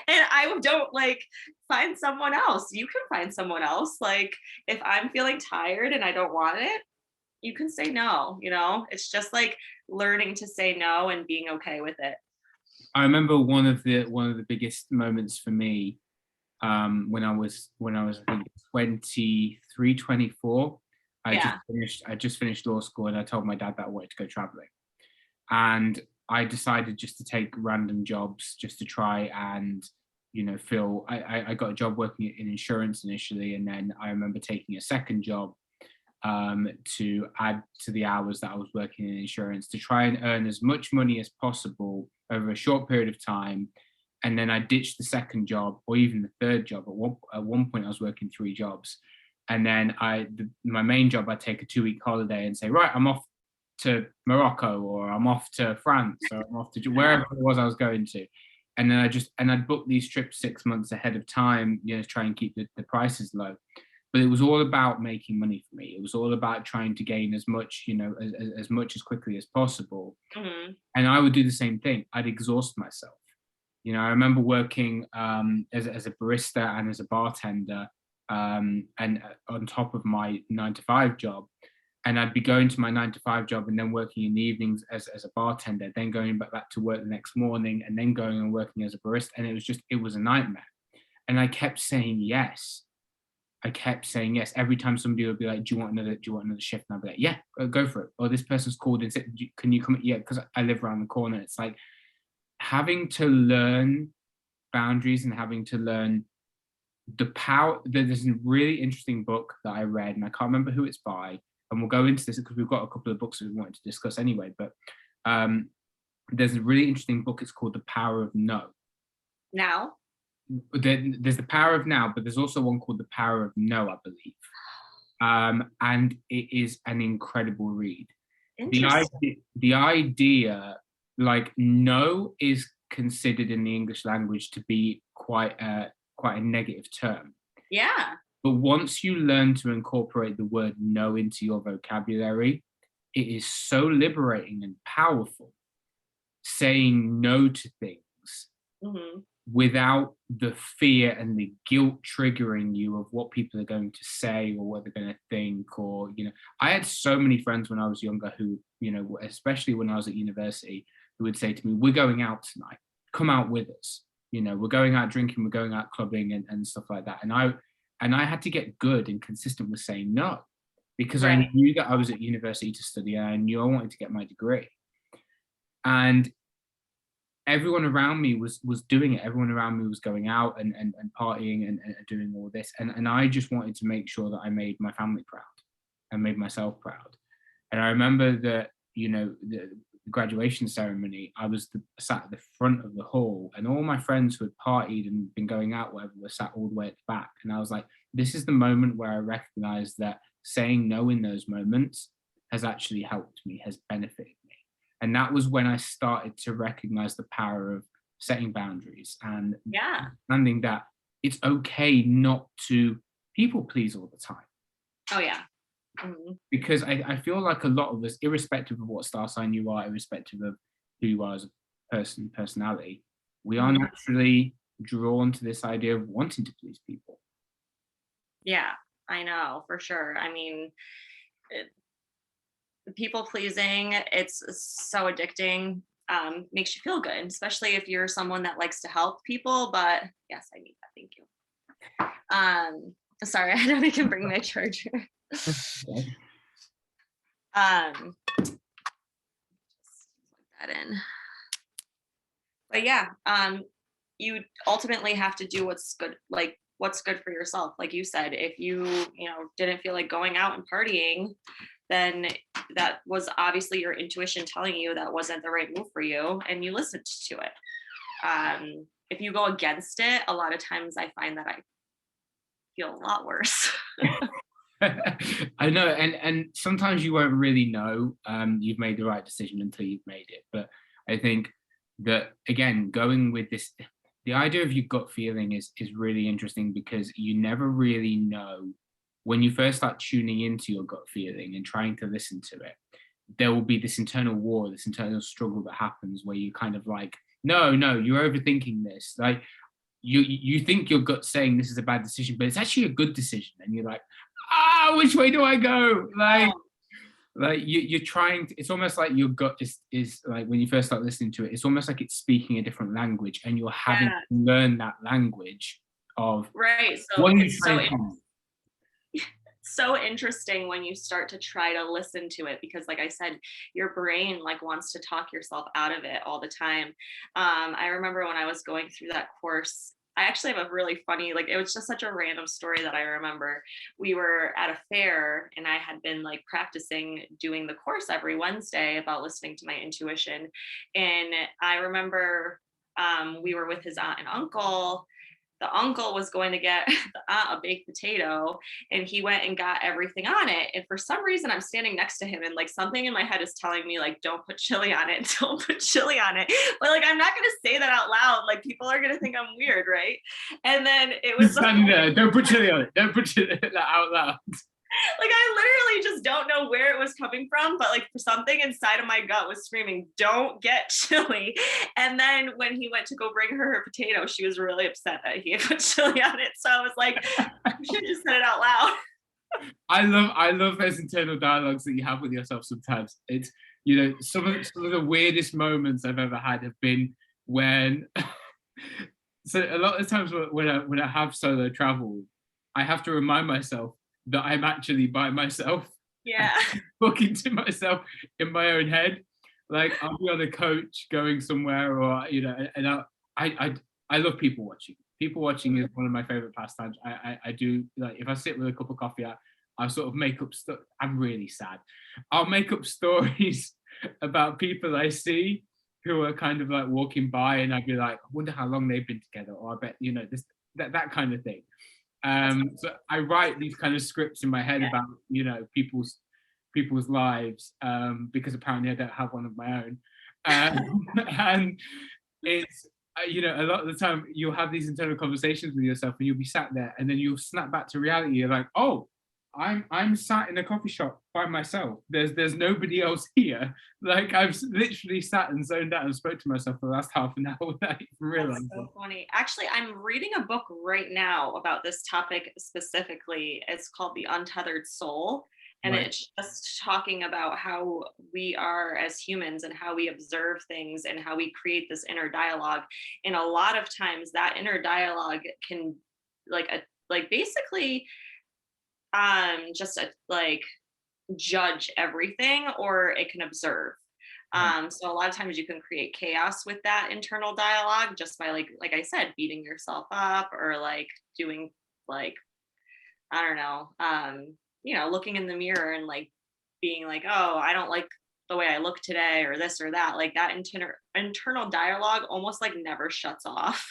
And I don't like find someone else. You can find someone else. Like if I'm feeling tired and I don't want it, you can say no. It's just like learning to say no and being okay with it. I remember one of the biggest moments for me, when I was I think 23, 24. Yeah. I just finished law school, and I told my dad that I wanted to go traveling. And I decided just to take random jobs just to try and feel. I got a job working in insurance initially, and then I remember taking a second job to add to the hours that I was working in insurance to try and earn as much money as possible over a short period of time. And then I ditched the second job or even the third job. At one point, I was working 3 jobs. And then my main job, I'd take a 2-week holiday and say, right, I'm off to Morocco, or I'm off to France, or I'm off to wherever it was I was going to. And then I'd book these trips 6 months ahead of time, to try and keep the prices low. But it was all about making money for me. It was all about trying to gain as much, as much as quickly as possible. Mm-hmm. And I would do the same thing. I'd exhaust myself. I remember working as a barista and as a bartender, and on top of my 9 to 5 job. And I'd be going to my 9 to 5 job and then working in the evenings as a bartender, then going back to work the next morning, and then going and working as a barista. And it was a nightmare. And I kept saying yes. I kept saying yes. Every time somebody would be like, do you want another shift? And I'd be like, yeah, go for it. Or this person's called and said, can you come? Yeah, because I live around the corner. It's like having to learn boundaries and having to learn the power. There's a really interesting book that I read, and I can't remember who it's by, and we'll go into this because we've got a couple of books that we wanted to discuss anyway, but there's a really interesting book. It's called The Power of No. Now? There's The Power of Now, but there's also one called The Power of No, I believe. And it is an incredible read. The idea, like, no is considered in the English language to be quite a negative term. Yeah. But once you learn to incorporate the word no into your vocabulary, it is so liberating and powerful. Saying no to things without the fear and the guilt triggering you of what people are going to say or what they're going to think, or, you know, I had so many friends when I was younger who, you know, especially when I was at university, who would say to me, we're going out tonight, come out with us. You know, we're going out drinking, we're going out clubbing and stuff like that. And I had to get good and consistent with saying no, because I knew that I was at university to study and I knew I wanted to get my degree. And everyone around me was doing it. Everyone around me was going out and partying and doing all this. And I just wanted to make sure that I made my family proud and made myself proud. And I remember that, you know, the graduation ceremony, I was sat at the front of the hall, and all my friends who had partied and been going out, whatever, were sat all the way at the back. And I was like, this is the moment where I recognized that saying no in those moments has actually helped me, has benefited me. And that was when I started to recognize the power of setting boundaries and understanding that it's okay not to people please all the time. Oh, yeah. Because I feel like a lot of us, irrespective of what star sign you are, irrespective of who you are as a personality, we are naturally drawn to this idea of wanting to please people. Yeah, I know, for sure. I mean, people pleasing, it's so addicting. Makes you feel good, especially if you're someone that likes to help people. But yes, I need that. Thank you. Sorry, I don't think I can bring my charger. Just plug that in. But yeah, you ultimately have to do what's good, like what's good for yourself. Like you said, if you didn't feel like going out and partying, then that was obviously your intuition telling you that wasn't the right move for you, and you listened to it. If you go against it, a lot of times I find that I feel a lot worse. I know, and sometimes you won't really know you've made the right decision until you've made it. But I think that, again, going with this, the idea of your gut feeling is really interesting, because you never really know. When you first start tuning into your gut feeling and trying to listen to it, there will be this internal war, this internal struggle that happens where you kind of like, no, you're overthinking this. Like you think your gut's saying this is a bad decision, but it's actually a good decision. And you're like, which way do I go? Like you're trying to, it's almost like your gut is like, when you first start listening to it, it's almost like it's speaking a different language, and you're having to learn that language of so what it's so interesting when you start to try to listen to it, because like I said, your brain like wants to talk yourself out of it all the time. I remember when I was going through that course, I actually have a really funny, like, it was just such a random story that I remember. We were at a fair and I had been like practicing doing the course every Wednesday about listening to my intuition. And I remember we were with his aunt and uncle. The uncle was going to get the aunt a baked potato, and he went and got everything on it. And for some reason, I'm standing next to him, and like something in my head is telling me like, don't put chili on it, don't put chili on it. But like, I'm not going to say that out loud. Like, people are going to think I'm weird, right? And then it was don't put chili on it. Don't put chili out loud. Like, I literally just don't know where it was coming from, but like something inside of my gut was screaming, don't get chili. And then when he went to go bring her potato, she was really upset that he had put chili on it. So I was like, you should have just said it out loud. I love those internal dialogues that you have with yourself sometimes. It's, you know, some of the weirdest moments I've ever had have been when so a lot of times when I have solo travel, I have to remind myself that I'm actually by myself, and Yeah. talking to myself in my own head. Like I'll be on a coach going somewhere, or and I I love people watching. People watching is one of my favorite pastimes. I do, like, if I sit with a cup of coffee, I sort of make up stuff. I'm really sad. I'll make up stories about people I see who are kind of like walking by, and I'd be like, I wonder how long they've been together, or I bet this, that kind of thing. That's So I write these kind of scripts in my head yeah. about people's lives, because apparently I don't have one of my own, and it's a lot of the time you'll have these internal conversations with yourself, and you'll be sat there, and then you'll snap back to reality. You're like, oh, I'm sat in a coffee shop by myself. There's nobody else here. Like I've literally sat and zoned out and spoke to myself for the last half an hour without even That's realizing. so funny. Actually, I'm reading a book right now about this topic specifically. It's called The Untethered Soul. And Right. it's just talking about how we are as humans and how we observe things and how we create this inner dialogue. And a lot of times that inner dialogue can like basically just like judge everything, or it can observe. Right. So a lot of times you can create chaos with that internal dialogue just by like I said, beating yourself up, or like doing like, I don't know, looking in the mirror and like being like, oh, I don't like the way I look today, or this or that. Like that internal dialogue almost like never shuts off.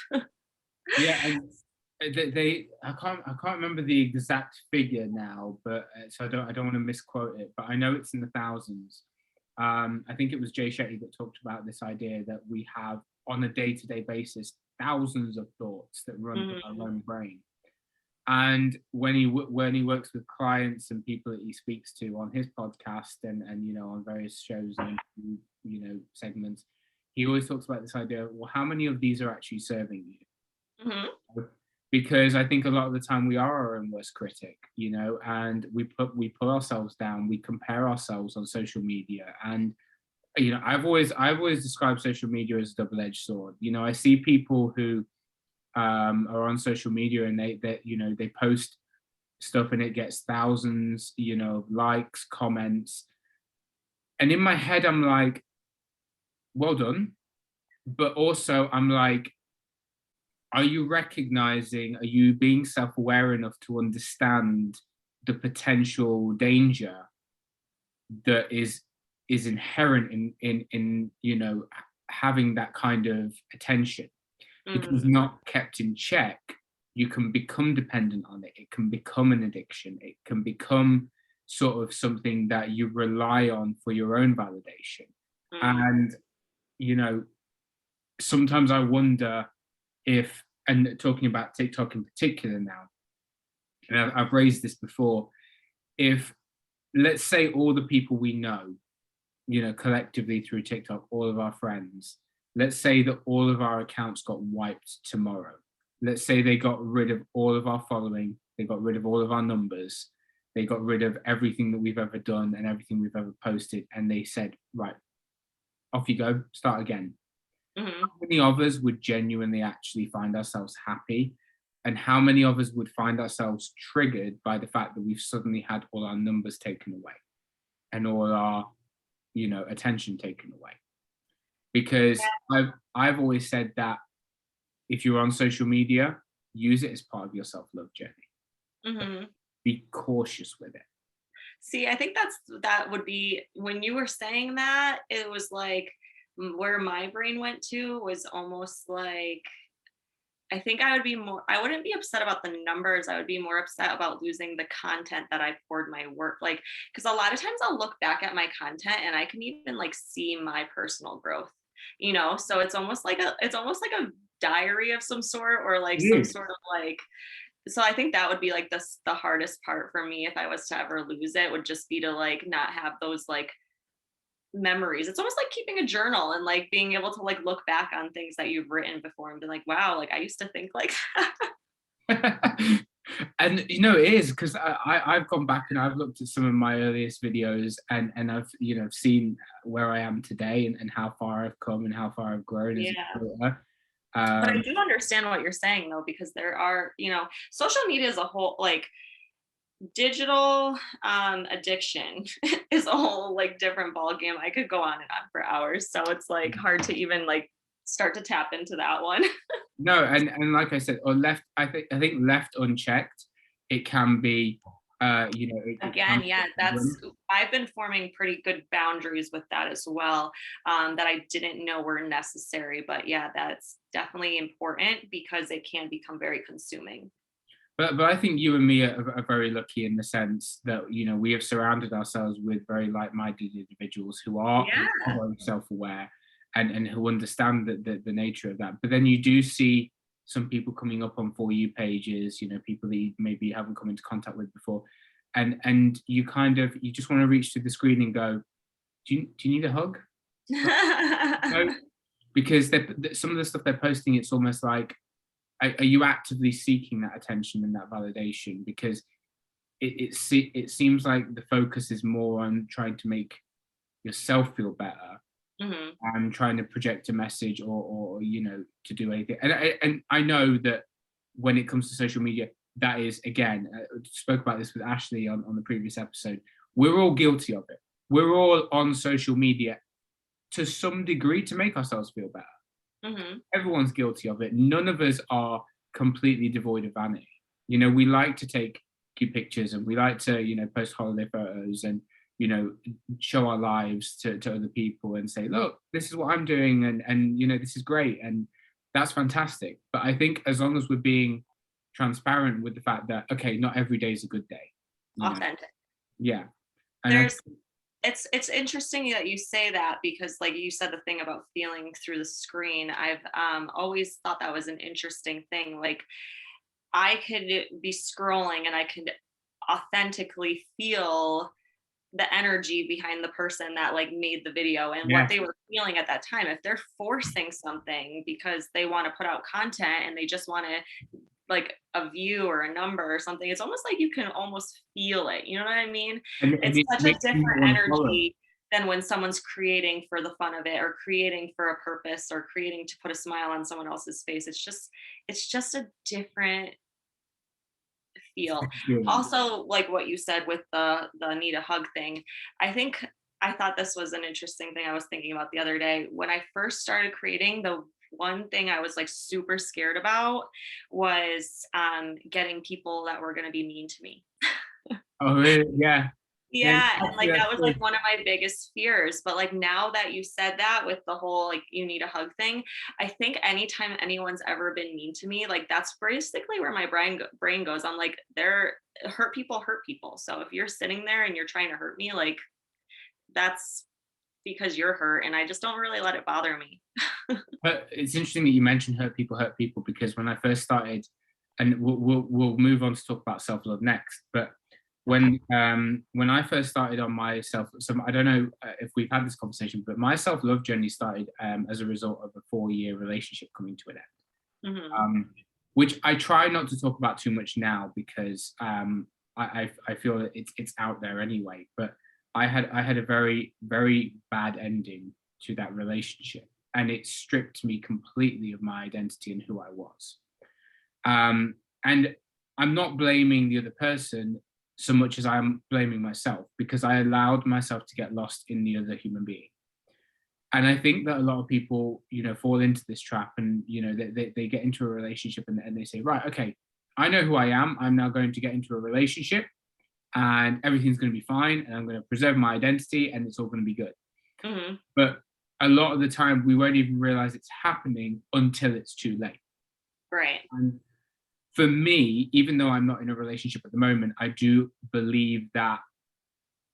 Yeah, and I can't remember the exact figure now, but so I don't want to misquote it, but I know it's in the thousands. I think it was Jay Shetty that talked about this idea that we have, on a day-to-day basis, thousands of thoughts that run through our own brain. And when he works with clients and people that he speaks to on his podcast, and on various shows and segments, he always talks about this idea of, well, how many of these are actually serving you? Mhm. Because I think a lot of the time we are our own worst critic, and we put ourselves down, we compare ourselves on social media. And I've always described social media as a double-edged sword. I see people who are on social media, and they post stuff, and it gets thousands of likes, comments, and in my head I'm like, well done. But also I'm like, are you being self-aware enough to understand the potential danger that is inherent in having that kind of attention? Because Mhm. not kept in check, you can become dependent on it. It can become an addiction. It can become sort of something that you rely on for your own validation. Mhm. And you know sometimes I wonder if, and talking about TikTok in particular now, and I've raised this before, if, let's say, all the people we know, collectively through TikTok, all of our friends, let's say that all of our accounts got wiped tomorrow. Let's say they got rid of all of our following, they got rid of all of our numbers, they got rid of everything that we've ever done and everything we've ever posted, and they said, right, off you go, start again. Mhm. How many of us would genuinely actually find ourselves happy? And how many of us would find ourselves triggered by the fact that we've suddenly had all our numbers taken away and all our, attention taken away? Because I've always said that if you're on social media, use it as part of your self-love journey. Mhm. Be cautious with it. See, I think that would be when you were saying that, it was like where my brain went to was almost like I think I wouldn't be upset about the numbers. I would be more upset about losing the content that I poured my work, like, because a lot of times I'll look back at my content and I can even like see my personal growth, so it's almost like a diary of some sort, or like It some is. sort of like, so I think that would be like the hardest part for me if I was to ever lose it, would just be to like not have those like memories. It's almost like keeping a journal and like being able to like look back on things that you've written before and be like, wow, like I used to think like And it is, because I've gone back and I've looked at some of my earliest videos, and I've seen where I am today, and how far I've come and how far I've grown as a yeah. creator. But I do understand what you're saying though, because there are, social media as a whole, like digital addiction is a whole like different ball game. I could go on and on for hours. So it's like hard to even like start to tap into that one. No, and like I said, or left, I think left unchecked, it can be, it can Again, yeah, be. I've been forming pretty good boundaries with that as well, that I didn't know were necessary. But yeah, that's definitely important because it can become very consuming. But I think you and me are very lucky in the sense that we have surrounded ourselves with very like-minded individuals who are Yeah. very self-aware and who understand the nature of that. But then you do see some people coming up on For You pages, people that you maybe haven't come into contact with before, and you just want to reach through the screen and go, do you need a hug? No, because some of the stuff they're posting, it's almost like, are you actively seeking that attention and that validation? Because it seems like the focus is more on trying to make yourself feel better and trying to project a message or to do anything. And I know that when it comes to social media, that is, again, spoke about this with Ashley on the previous episode. We're all guilty of it. We're all on social media to some degree to make ourselves feel better. Everyone's guilty of it. None of us are completely devoid of vanity. We like to take cute pictures and we like to, post holiday photos and, show our lives to other people and say, look, this is what I'm doing and this is great. And that's fantastic. But I think as long as we're being transparent with the fact that, okay, not every day is a good day. Authentic. Yeah. And it's interesting that you say that because like you said the thing about feeling through the screen. I've always thought that was an interesting thing. Like I could be scrolling and I could authentically feel the energy behind the person that like made the video and what they were feeling at that time. If they're forcing something because they want to put out content and they just want to like a view or a number or something, it's almost like you can almost feel it. You know what I mean? It's such a different energy than when someone's creating for the fun of it or creating for a purpose or creating to put a smile on someone else's face. It's just a different feel. Also, like what you said with the need a hug thing, I thought this was an interesting thing I was thinking about the other day. When I first started creating, the one thing I was like super scared about was getting people that were going to be mean to me. Oh, really? Yeah. Yeah, and like that was like one of my biggest fears. But like now that you said that with the whole like you need a hug thing, I think anytime anyone's ever been mean to me, like that's basically where my brain goes. I'm like, hurt people. So if you're sitting there and you're trying to hurt me, like that's because you're hurt, and I just don't really let it bother me. But it's interesting that you mentioned hurt people because when I first started, and we'll move on to talk about self-love next, but when I first started on my I don't know if we've had this conversation, but my self-love journey started as a result of a 4-year relationship coming to an end, which I try not to talk about too much now because I feel that it's out there anyway. But I had a very, very bad ending to that relationship, and it stripped me completely of my identity and who I was. And I'm not blaming the other person so much as I'm blaming myself, because I allowed myself to get lost in the other human being. And I think that a lot of people, fall into this trap and, they get into a relationship and they say, right, okay, I know who I am. I'm now going to get into a relationship and everything's going to be fine. And I'm going to preserve my identity and it's all going to be good. But a lot of the time we won't even realize it's happening until it's too late. Right. And for me, even though I'm not in a relationship at the moment, I do believe that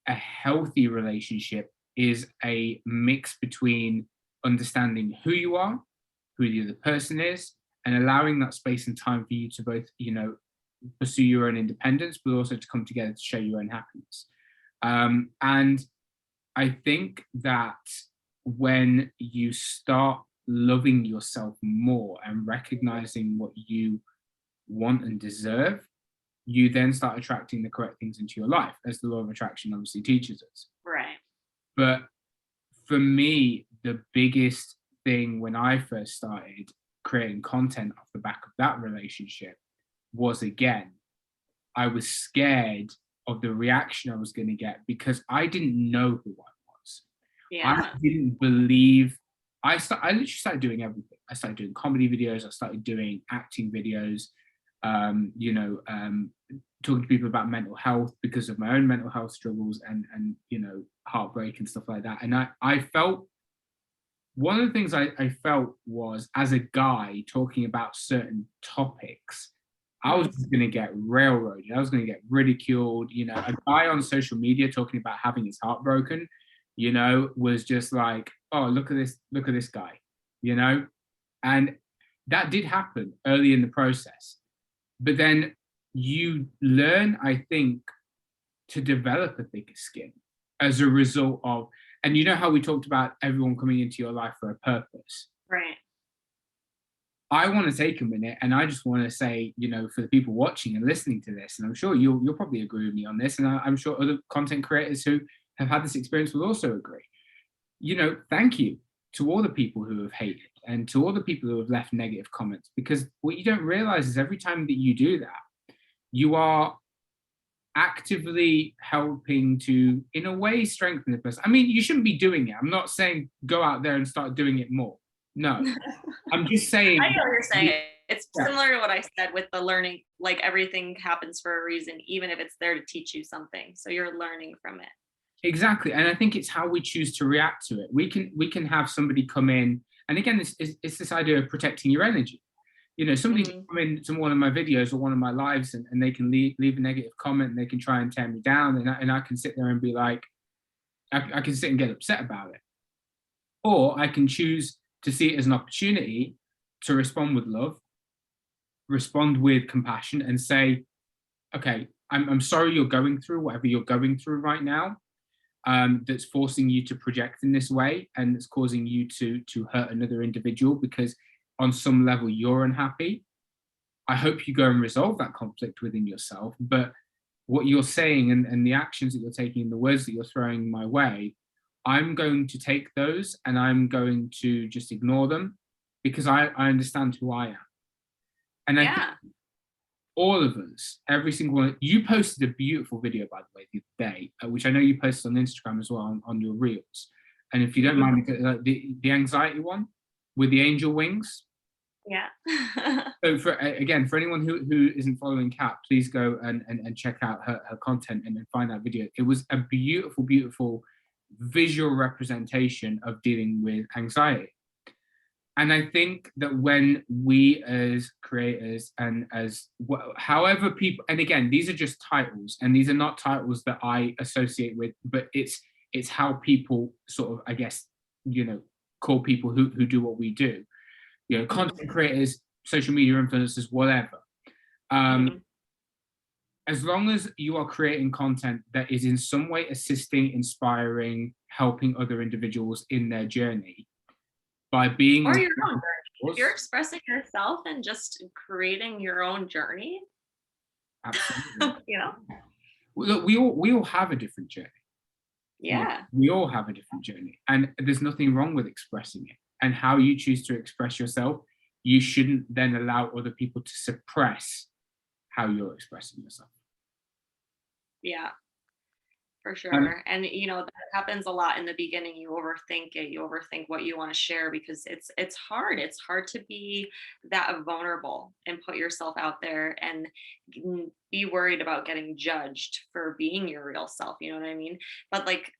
a healthy relationship is a mix between understanding who you are, who the other person is, and allowing that space and time for you to both, pursue your own independence, but also to come together to share your own happiness. And I think that when you start loving yourself more and recognizing what you want and deserve, you then start attracting the correct things into your life, as the law of attraction obviously teaches us. Right. But for me, the biggest thing when I first started creating content off the back of that relationship was, again, I was scared of the reaction I was going to get because I didn't know who I was. I Yeah. didn't believe. I literally started doing everything. I started doing comedy videos. I started doing acting videos. Talking to people about mental health because of my own mental health struggles and heartbreak and stuff like that. And I felt, one of the things I felt was, as a guy talking about certain topics, I was going to get railroaded. I was going to get ridiculed. A guy on social media talking about having his heart broken, was just like, oh, look at this guy, and that did happen early in the process. But then you learn, I think, to develop a thicker skin as a result of, and you know how we talked about everyone coming into your life for a purpose. Right. I want to take a minute, and I just want to say, for the people watching and listening to this, and I'm sure you'll probably agree with me on this, and I'm sure other content creators who have had this experience will also agree. Thank you to all the people who have hated and to all the people who have left negative comments, because what you don't realize is every time that you do that, you are actively helping to, in a way, strengthen the person. I mean, you shouldn't be doing it. I'm not saying go out there and start doing it more. No, I'm just saying. I know what you're saying. It's similar to what I said with the learning, like everything happens for a reason, even if it's there to teach you something. So you're learning from it. Exactly. And I think it's how we choose to react to it. We can have somebody come in, and again, it's this idea of protecting your energy. Somebody can come into one of my videos or one of my lives and they can leave a negative comment and they can try and tear me down, and I can sit there and be like, I can sit and get upset about it. Or I can choose to see it as an opportunity to respond with love, respond with compassion, and say, okay, I'm sorry you're going through whatever you're going through right now, that's forcing you to project in this way, and it's causing you to hurt another individual because on some level you're unhappy. I hope you go and resolve that conflict within yourself, but what you're saying and the actions that you're taking and the words that you're throwing my way, I'm going to take those and I'm going to just ignore them because I understand who I am. And I think all of us, every single one, you posted a beautiful video, by the way, the other day, which I know you posted on Instagram as well on your reels. And if you don't mind, the anxiety one with the angel wings. Yeah. So for anyone who isn't following Kat, please go and check out her content and find that video. It was a beautiful, beautiful visual representation of dealing with anxiety. And I think that when we as creators and as however people, and again, these are just titles, and these are not titles that I associate with, but it's how people sort of, I guess, call people who do what we do. Content creators, social media influencers, whatever. As long as you are creating content that is in some way assisting, inspiring, helping other individuals in their journey by being, or your own journey. If you're expressing yourself and just creating your own journey. Absolutely. Look, we all have a different journey. Yeah. We all have a different journey, and there's nothing wrong with expressing it. And how you choose to express yourself, you shouldn't then allow other people to suppress how you're expressing yourself. Yeah, for sure. And that happens a lot in the beginning. You overthink it. You overthink what you want to share because it's hard. It's hard to be that vulnerable and put yourself out there and be worried about getting judged for being your real self. You know what I mean? But like,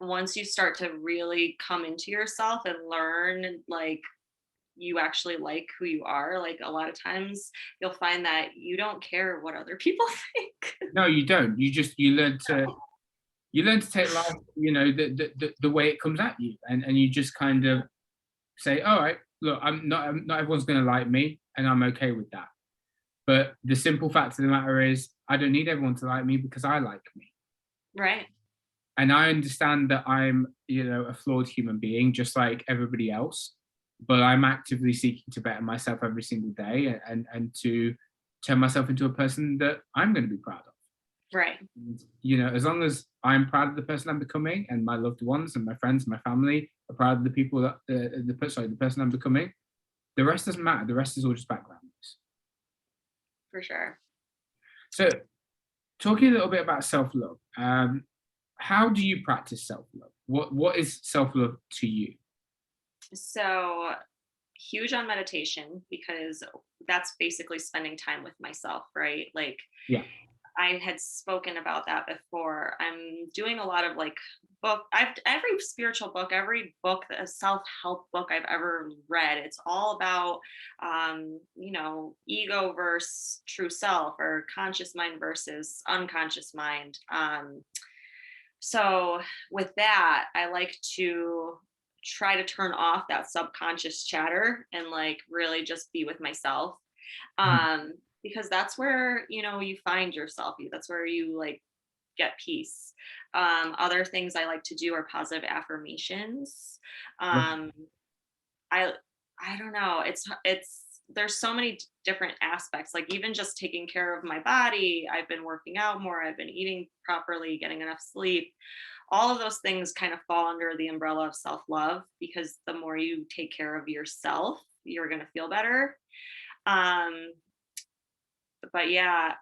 once you start to really come into yourself and learn, like, you actually like who you are, like a lot of times you'll find that you don't care what other people think. No, you don't. You learn to take life, the way it comes at you, and you just kind of say, all right, look, I'm not everyone's going to like me, and I'm okay with that. But the simple fact of the matter is, I don't need everyone to like me because I like me. Right. And I understand that I'm, a flawed human being, just like everybody else. But I'm actively seeking to better myself every single day and to turn myself into a person that I'm going to be proud of. Right. And, as long as I'm proud of the person I'm becoming, and my loved ones and my friends and my family are proud of the people that the person I'm becoming, the rest doesn't matter. The rest is all just background noise. For sure. So talking a little bit about self-love, how do you practice self-love? What is self-love to you? So huge on meditation, because that's basically spending time with myself, right? Like, Yeah. I had spoken about that before. I'm doing a lot of like every spiritual book, every book, a self-help book I've ever read, it's all about ego versus true self, or conscious mind versus unconscious mind. So with that, I like to try to turn off that subconscious chatter and like really just be with myself. Mhm. Um, because that's where, you find yourself. That's where you like get peace. Other things I like to do are positive affirmations. Right. Um, I I don't know. It's there's so many different aspects. Like even just taking care of my body. I've been working out more. I've been eating properly, getting enough sleep. All of those things kind of fall under the umbrella of self love, because the more you take care of yourself, you're going to feel better. Um, but yeah,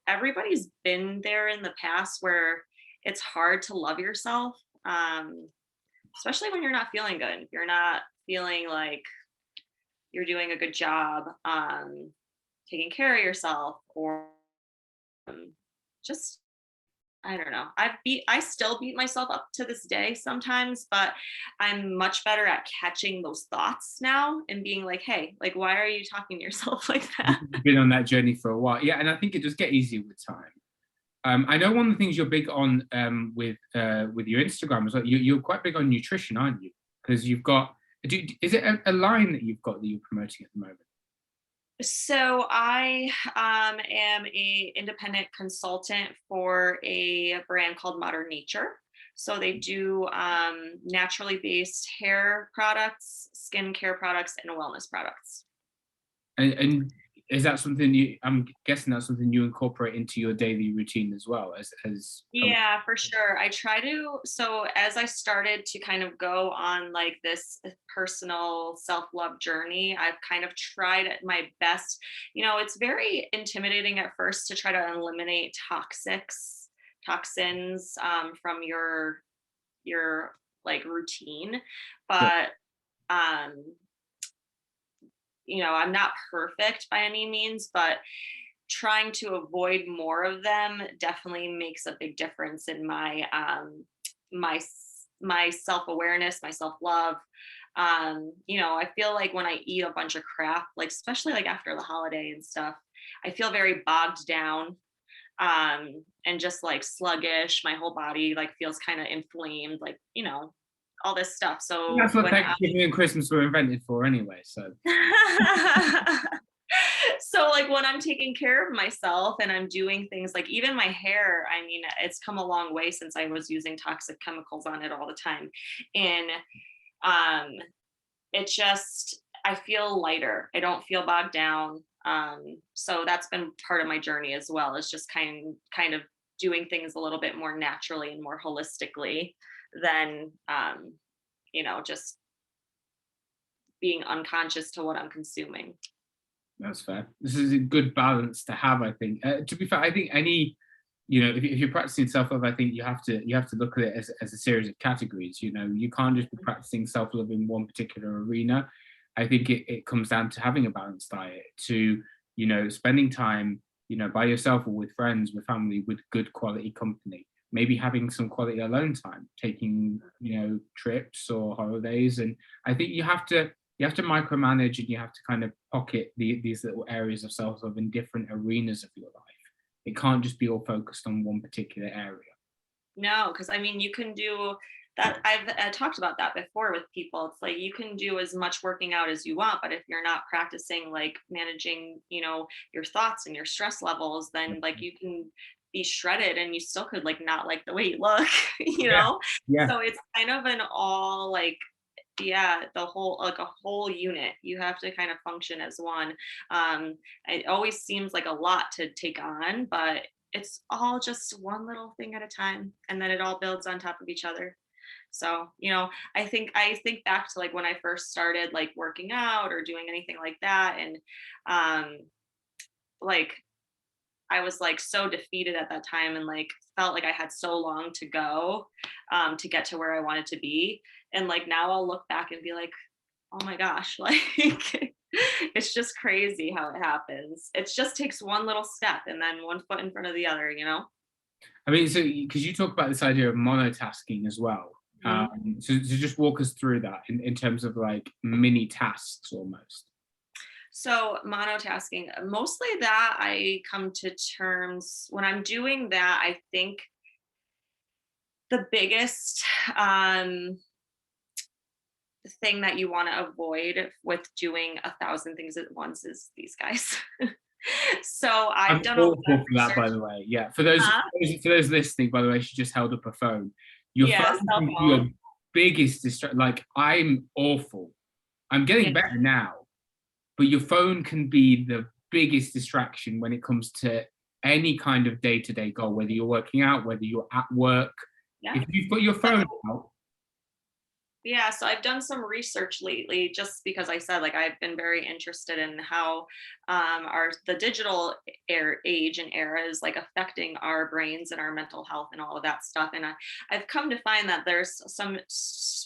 everybody's been there in the past where it's hard to love yourself. Especially when you're not feeling good. You're not feeling like you're doing a good job taking care of yourself, or just I don't know. I still beat myself up to this day sometimes, but I'm much better at catching those thoughts now and being like, hey, like why are you talking to yourself like that? You've been on that journey for a while. Yeah, and I think it does get easier with time. I know one of the things you're big on with your Instagram is like you're quite big on nutrition, aren't you? Because you've got, is it a line that you've got that you're promoting at the moment? So I am a independent consultant for a brand called Modern Nature. So they do naturally based hair products, skincare products, and wellness products. And is that something I'm guessing that's something you incorporate into your daily routine as well as Yeah, for sure. I try to, so as I started to kind of go on like this personal self-love journey, I've kind of tried at my best. It's very intimidating at first to try to eliminate toxins from your like routine, Sure. but um I'm not perfect by any means, but trying to avoid more of them definitely makes a big difference in my self-awareness, my self-love. I feel like when I eat a bunch of crap, like especially like after the holiday and stuff, I feel very bogged down, and just like sluggish. My whole body like feels kind of inflamed, like, all this stuff. So That's what when Thanksgiving and Christmas were invented for anyway. So so like when I'm taking care of myself and I'm doing things like even my hair, I mean, it's come a long way since I was using toxic chemicals on it all the time. And um it just I feel lighter. I don't feel bogged down. So that's been part of my journey as well, is just kind of doing things a little bit more naturally and more holistically than just being unconscious to what I'm consuming. that's fair. This is a good balance to have, I think. To be fair, I think any, if you're practicing self-love, I think you have to look at it as a series of categories. You can't just be practicing self-love in one particular arena. I think it comes down to having a balanced diet, to spending time, by yourself or with friends, with family, with good quality company. Maybe having some quality alone time, taking trips or holidays, and I think you have to micromanage, and you have to kind of pocket these little areas of self-love in different arenas of your life. It can't just be all focused on one particular area. No, because I mean, you can do that. I've talked about that before with people. It's like you can do as much working out as you want, but if you're not practicing like managing, your thoughts and your stress levels, then like you can be shredded and you still could like not like the way you look, you Yeah, know? yeah, So it's kind of an all like, yeah, the whole like a whole unit. You have to kind of function as one. It always seems like a lot to take on, but it's all just one little thing at a time, and then it all builds on top of each other. So, I think back to like when I first started like working out or doing anything like that. And um like I was like so defeated at that time and like felt like I had so long to go to get to where I wanted to be. And like now I'll look back and be like, oh my gosh, like it's just crazy how it happens. It just takes one little step and then one foot in front of the other. I mean, so because you talk about this idea of monotasking as well. Mhm. So just walk us through that in terms of like mini tasks almost. So monotasking, mostly that I come to terms when I'm doing that. I think the biggest thing that you want to avoid with doing 1,000 things at once is these guys. So I've I'm done a lot awful of for that, by research. the way. Yeah, for those listening, by the way, she just held up her phone. Your Yeah, phone cell can be your phone. biggest distraction. Like I'm awful. I'm getting Yeah. better now, but your phone can be the biggest distraction when it comes to any kind of day-to-day goal, whether you're working out, whether you're at work. Yeah. If you've got your phone So out, yeah, so I've done some research lately just because I said like I've been very interested in how our the digital age and era is like affecting our brains and our mental health and all of that stuff. And I've come to find that there's some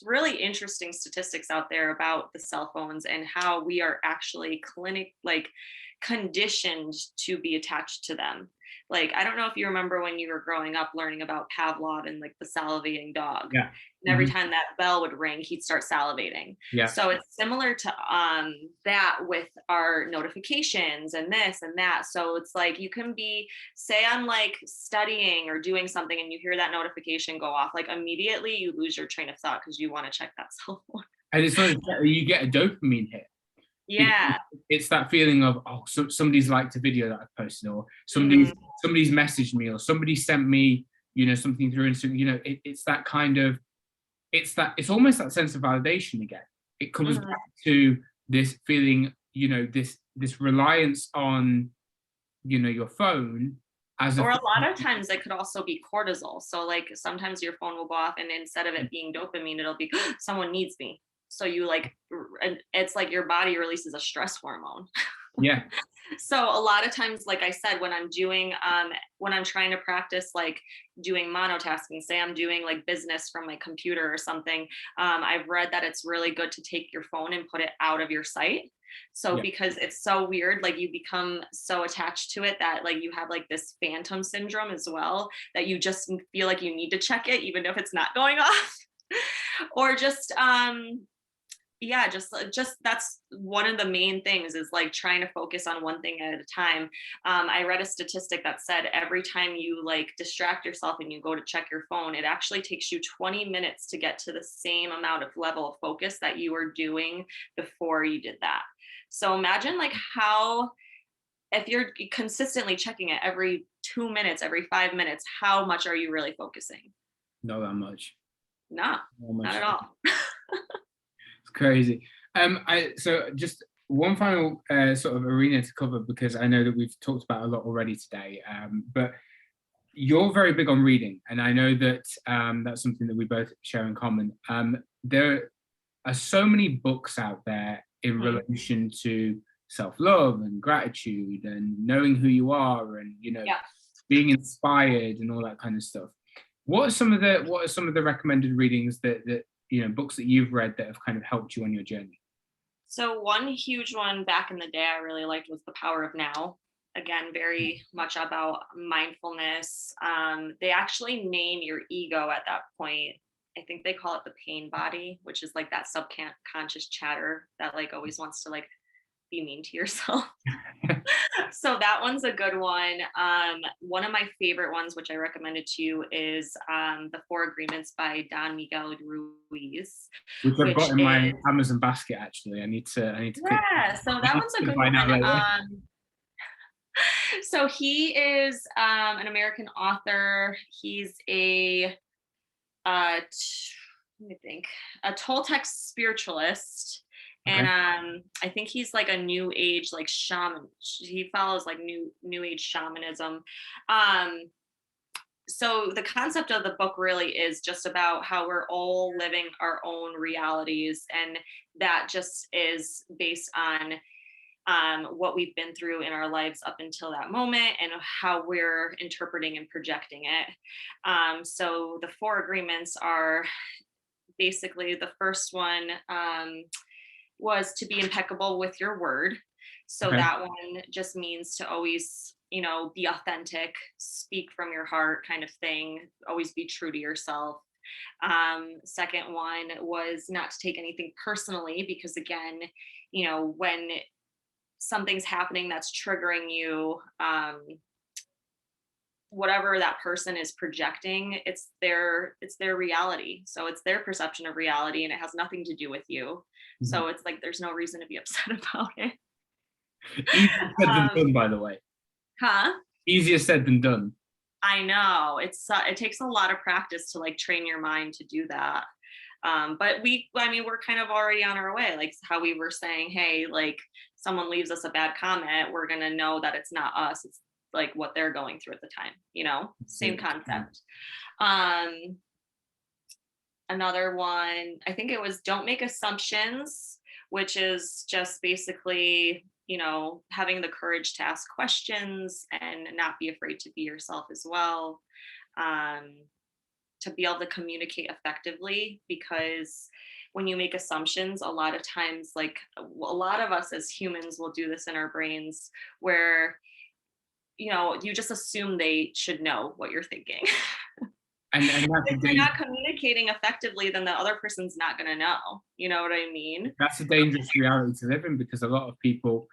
really interesting statistics out there about the cell phones and how we are actually conditioned to be attached to them. Like I don't know if you remember when you were growing up learning about Pavlov and like the salivating dog, yeah, and every mhm, time that bell would ring, he'd start salivating. yeah. So it's similar to that with our notifications and this and that. So it's like you can be, say I'm like studying or doing something and you hear that notification go off, like immediately you lose your train of thought because you want to check that cell phone. And it's not you get a dopamine hit. Because Yeah. it's that feeling of, oh, somebody's liked a video that I've posted, or Mhm. somebody's messaged me, or somebody sent me, something through Instagram. It's that kind of, it's almost that sense of validation again. It comes Mhm. back to this feeling, this reliance on, your phone as a Or a lot of times it could also be cortisol. So like sometimes your phone will go off and instead of it being dopamine, it'll be someone needs me. So you like, and it's like your body releases a stress hormone. yeah, So a lot of times, like I said, when I'm trying to practice like doing monotasking, say I'm doing like business from my computer or something, I've read that it's really good to take your phone and put it out of your sight. So yeah. because it's so weird, like you become so attached to it that like you have like this phantom syndrome as well, that you just feel like you need to check it even if it's not going off. Or just yeah, just that's one of the main things is like trying to focus on one thing at a time. I read a statistic that said every time you like distract yourself and you go to check your phone, it actually takes you 20 minutes to get to the same amount of level of focus that you were doing before you did that. So imagine like how, if you're consistently checking it every 2 minutes, every 5 minutes, how much are you really focusing? Not that much. No, Not not much. at all. It's crazy. So just one final sort of arena to cover, because I know that we've talked about a lot already today. But you're very big on reading, and I know that that's something that we both share in common. There are so many books out there in Mhm. relation to self-love and gratitude and knowing who you are, and Yeah. being inspired and all that kind of stuff. What are some of the recommended readings that books that you've read that have kind of helped you on your journey? So one huge one back in the day I really liked was The Power of Now. Again, very much about mindfulness. They actually name your ego at that point. I think they call it the pain body, which is like that subconscious chatter that like always wants to like be mean to yourself. So that one's a good one. One of my favorite ones, which I recommended to you, is The Four Agreements by Don Miguel Ruiz, Which I've got which in my is Amazon basket actually. I need to quickly yeah. So that one's a good buy now one. later. So he is an American author. He's let me think, a Toltec spiritualist. Okay. And I think he's like a new age, like shaman. He follows like new age shamanism. Um, so the concept of the book really is just about how we're all living our own realities, and that just is based on what we've been through in our lives up until that moment and how we're interpreting and projecting it. So the four agreements are basically, the first one was to be impeccable with your word. So Okay. that one just means to always, be authentic, speak from your heart kind of thing, always be true to yourself. Second one was not to take anything personally, because again, when something's happening that's triggering you, whatever that person is projecting, it's their reality, so it's their perception of reality, and it has nothing to do with you. Mhm. So it's like there's no reason to be upset about it. Easier said than um done, by the way. huh Easier said than done. I know, it takes a lot of practice to like train your mind to do that. But we're kind of already on our way, like how we were saying, hey, like someone leaves us a bad comment, we're going to know that it's not us, it's like what they're going through at the time, same concept. um Another one, I think it was don't make assumptions, which is just basically, having the courage to ask questions and not be afraid to be yourself as well. Um, to be able to communicate effectively, because when you make assumptions, a lot of times, like a lot of us as humans will do this in our brains, where, you just assume they should know what you're thinking. And that's a If you're danger. not communicating effectively, then the other person's not going to know. You know what I mean? That's a dangerous reality to live in, because a lot of people,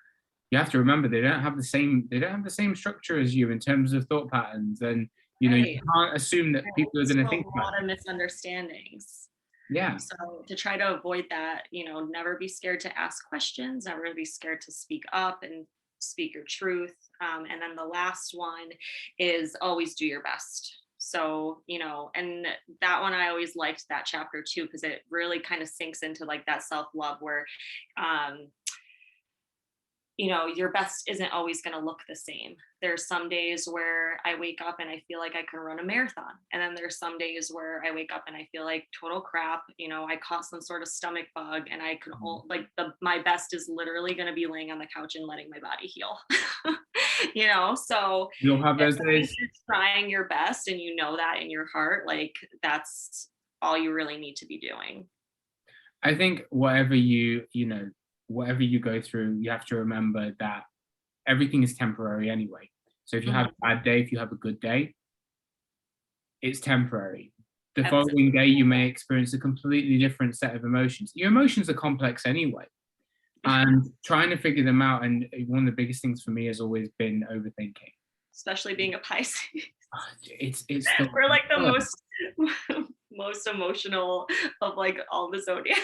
you have to remember, they don't have the same structure as you in terms of thought patterns, and you Right. can't assume that It people are leads going to to a think about lot of it. misunderstandings. Yeah. So to try to avoid that, never be scared to ask questions, never be scared to speak up and speak your truth. And then the last one is always do your best. So, and that one, I always liked that chapter too, because it really kind of sinks into like that self love where, um, your best isn't always going to look the same. There's some days where I wake up and I feel like I can run a marathon. And then there's some days where I wake up and I feel like total crap. I caught some sort of stomach bug, and I can like my best is literally going to be laying on the couch and letting my body heal. So You'll have as those long as days. you're trying your best and you know that in your heart, like that's all you really need to be doing. I think whatever you go through, you have to remember that everything is temporary anyway. So if you have Mhm. a bad day, if you have a good day, it's temporary. The Absolutely. following day, you may experience a completely different set of emotions. Your emotions are complex anyway, and trying to figure them out. And one of the biggest things for me has always been overthinking. Especially being a Pisces. It's the We're like the worst. most emotional of like all the zodiac.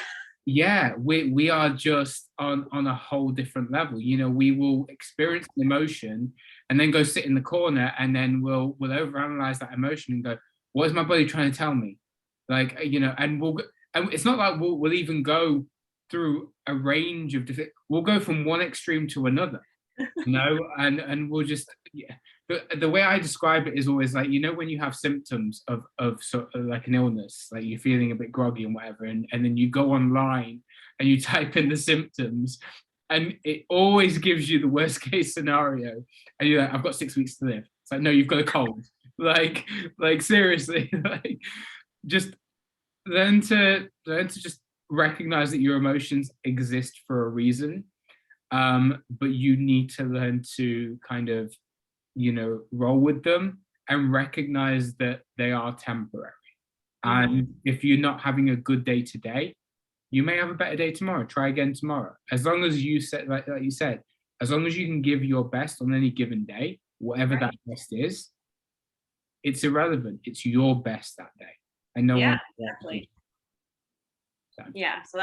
Yeah, we are just on a whole different level. We will experience an emotion and then go sit in the corner, and then we'll overanalyze that emotion and go, what is my body trying to tell me? Like, and and it's not like we'll even go through a range of different, we'll go from one extreme to another. And we'll just, yeah. The way I describe it is always like, when you have symptoms of sort of like an illness, like you're feeling a bit groggy and whatever, and then you go online and you type in the symptoms, and it always gives you the worst case scenario, and you're like, I've got 6 weeks to live. It's like, no, you've got a cold. like seriously. Like, just learn to just recognize that your emotions exist for a reason, but you need to learn to kind of, roll with them and recognize that they are temporary. Mhm. And if you're not having a good day today, you may have a better day tomorrow. Try again tomorrow. As long as you said, like you said, as long as you can give your best on any given day, whatever that Right. best is, it's irrelevant. It's your best that day, and no Yeah, one can judge exactly. you. So, Yeah. So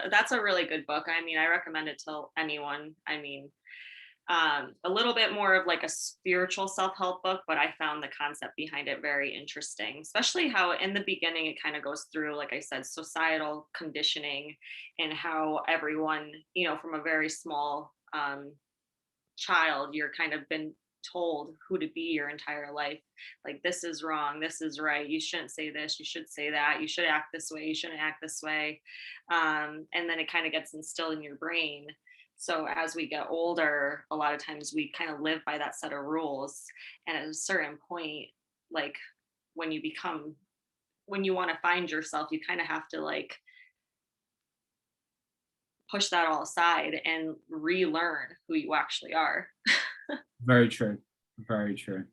that's a really good book. I mean, I recommend it to anyone. I mean, a little bit more of like a spiritual self-help book, but I found the concept behind it very interesting, especially how in the beginning it kind of goes through, like I said, societal conditioning, and how everyone, from a very small child, you're kind of been told who to be your entire life. Like, this is wrong, this is right, you shouldn't say this, you should say that, you should act this way, you shouldn't act this way. And then it kind of gets instilled in your brain. So as we get older, a lot of times we kind of live by that set of rules. And at a certain point, like when you want to find yourself, you kind of have to like push that all aside and relearn who you actually are. Very true. Very true.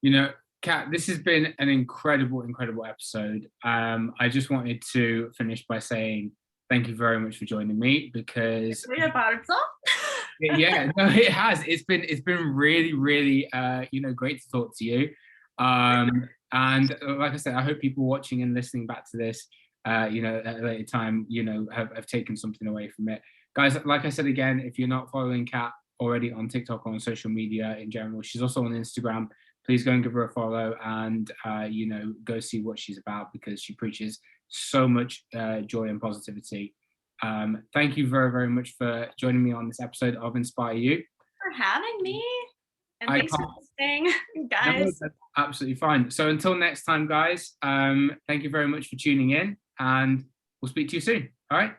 You know, Kat, this has been an incredible, incredible episode. I just wanted to finish by saying thank you very much for joining me, because About itself. yeah, no, it has. It's been really, really great to talk to you. And like I said, I hope people watching and listening back to this at a later time, have taken something away from it. Guys, like I said again, if you're not following Kat already on TikTok or on social media in general, she's also on Instagram. Please go and give her a follow and go see what she's about, because she preaches so much joy and positivity. Thank you very, very much for joining me on this episode of Inspire You. For having me. And thanks for listening, guys. No, that's absolutely fine. So until next time, guys, thank you very much for tuning in, and we'll speak to you soon. All right.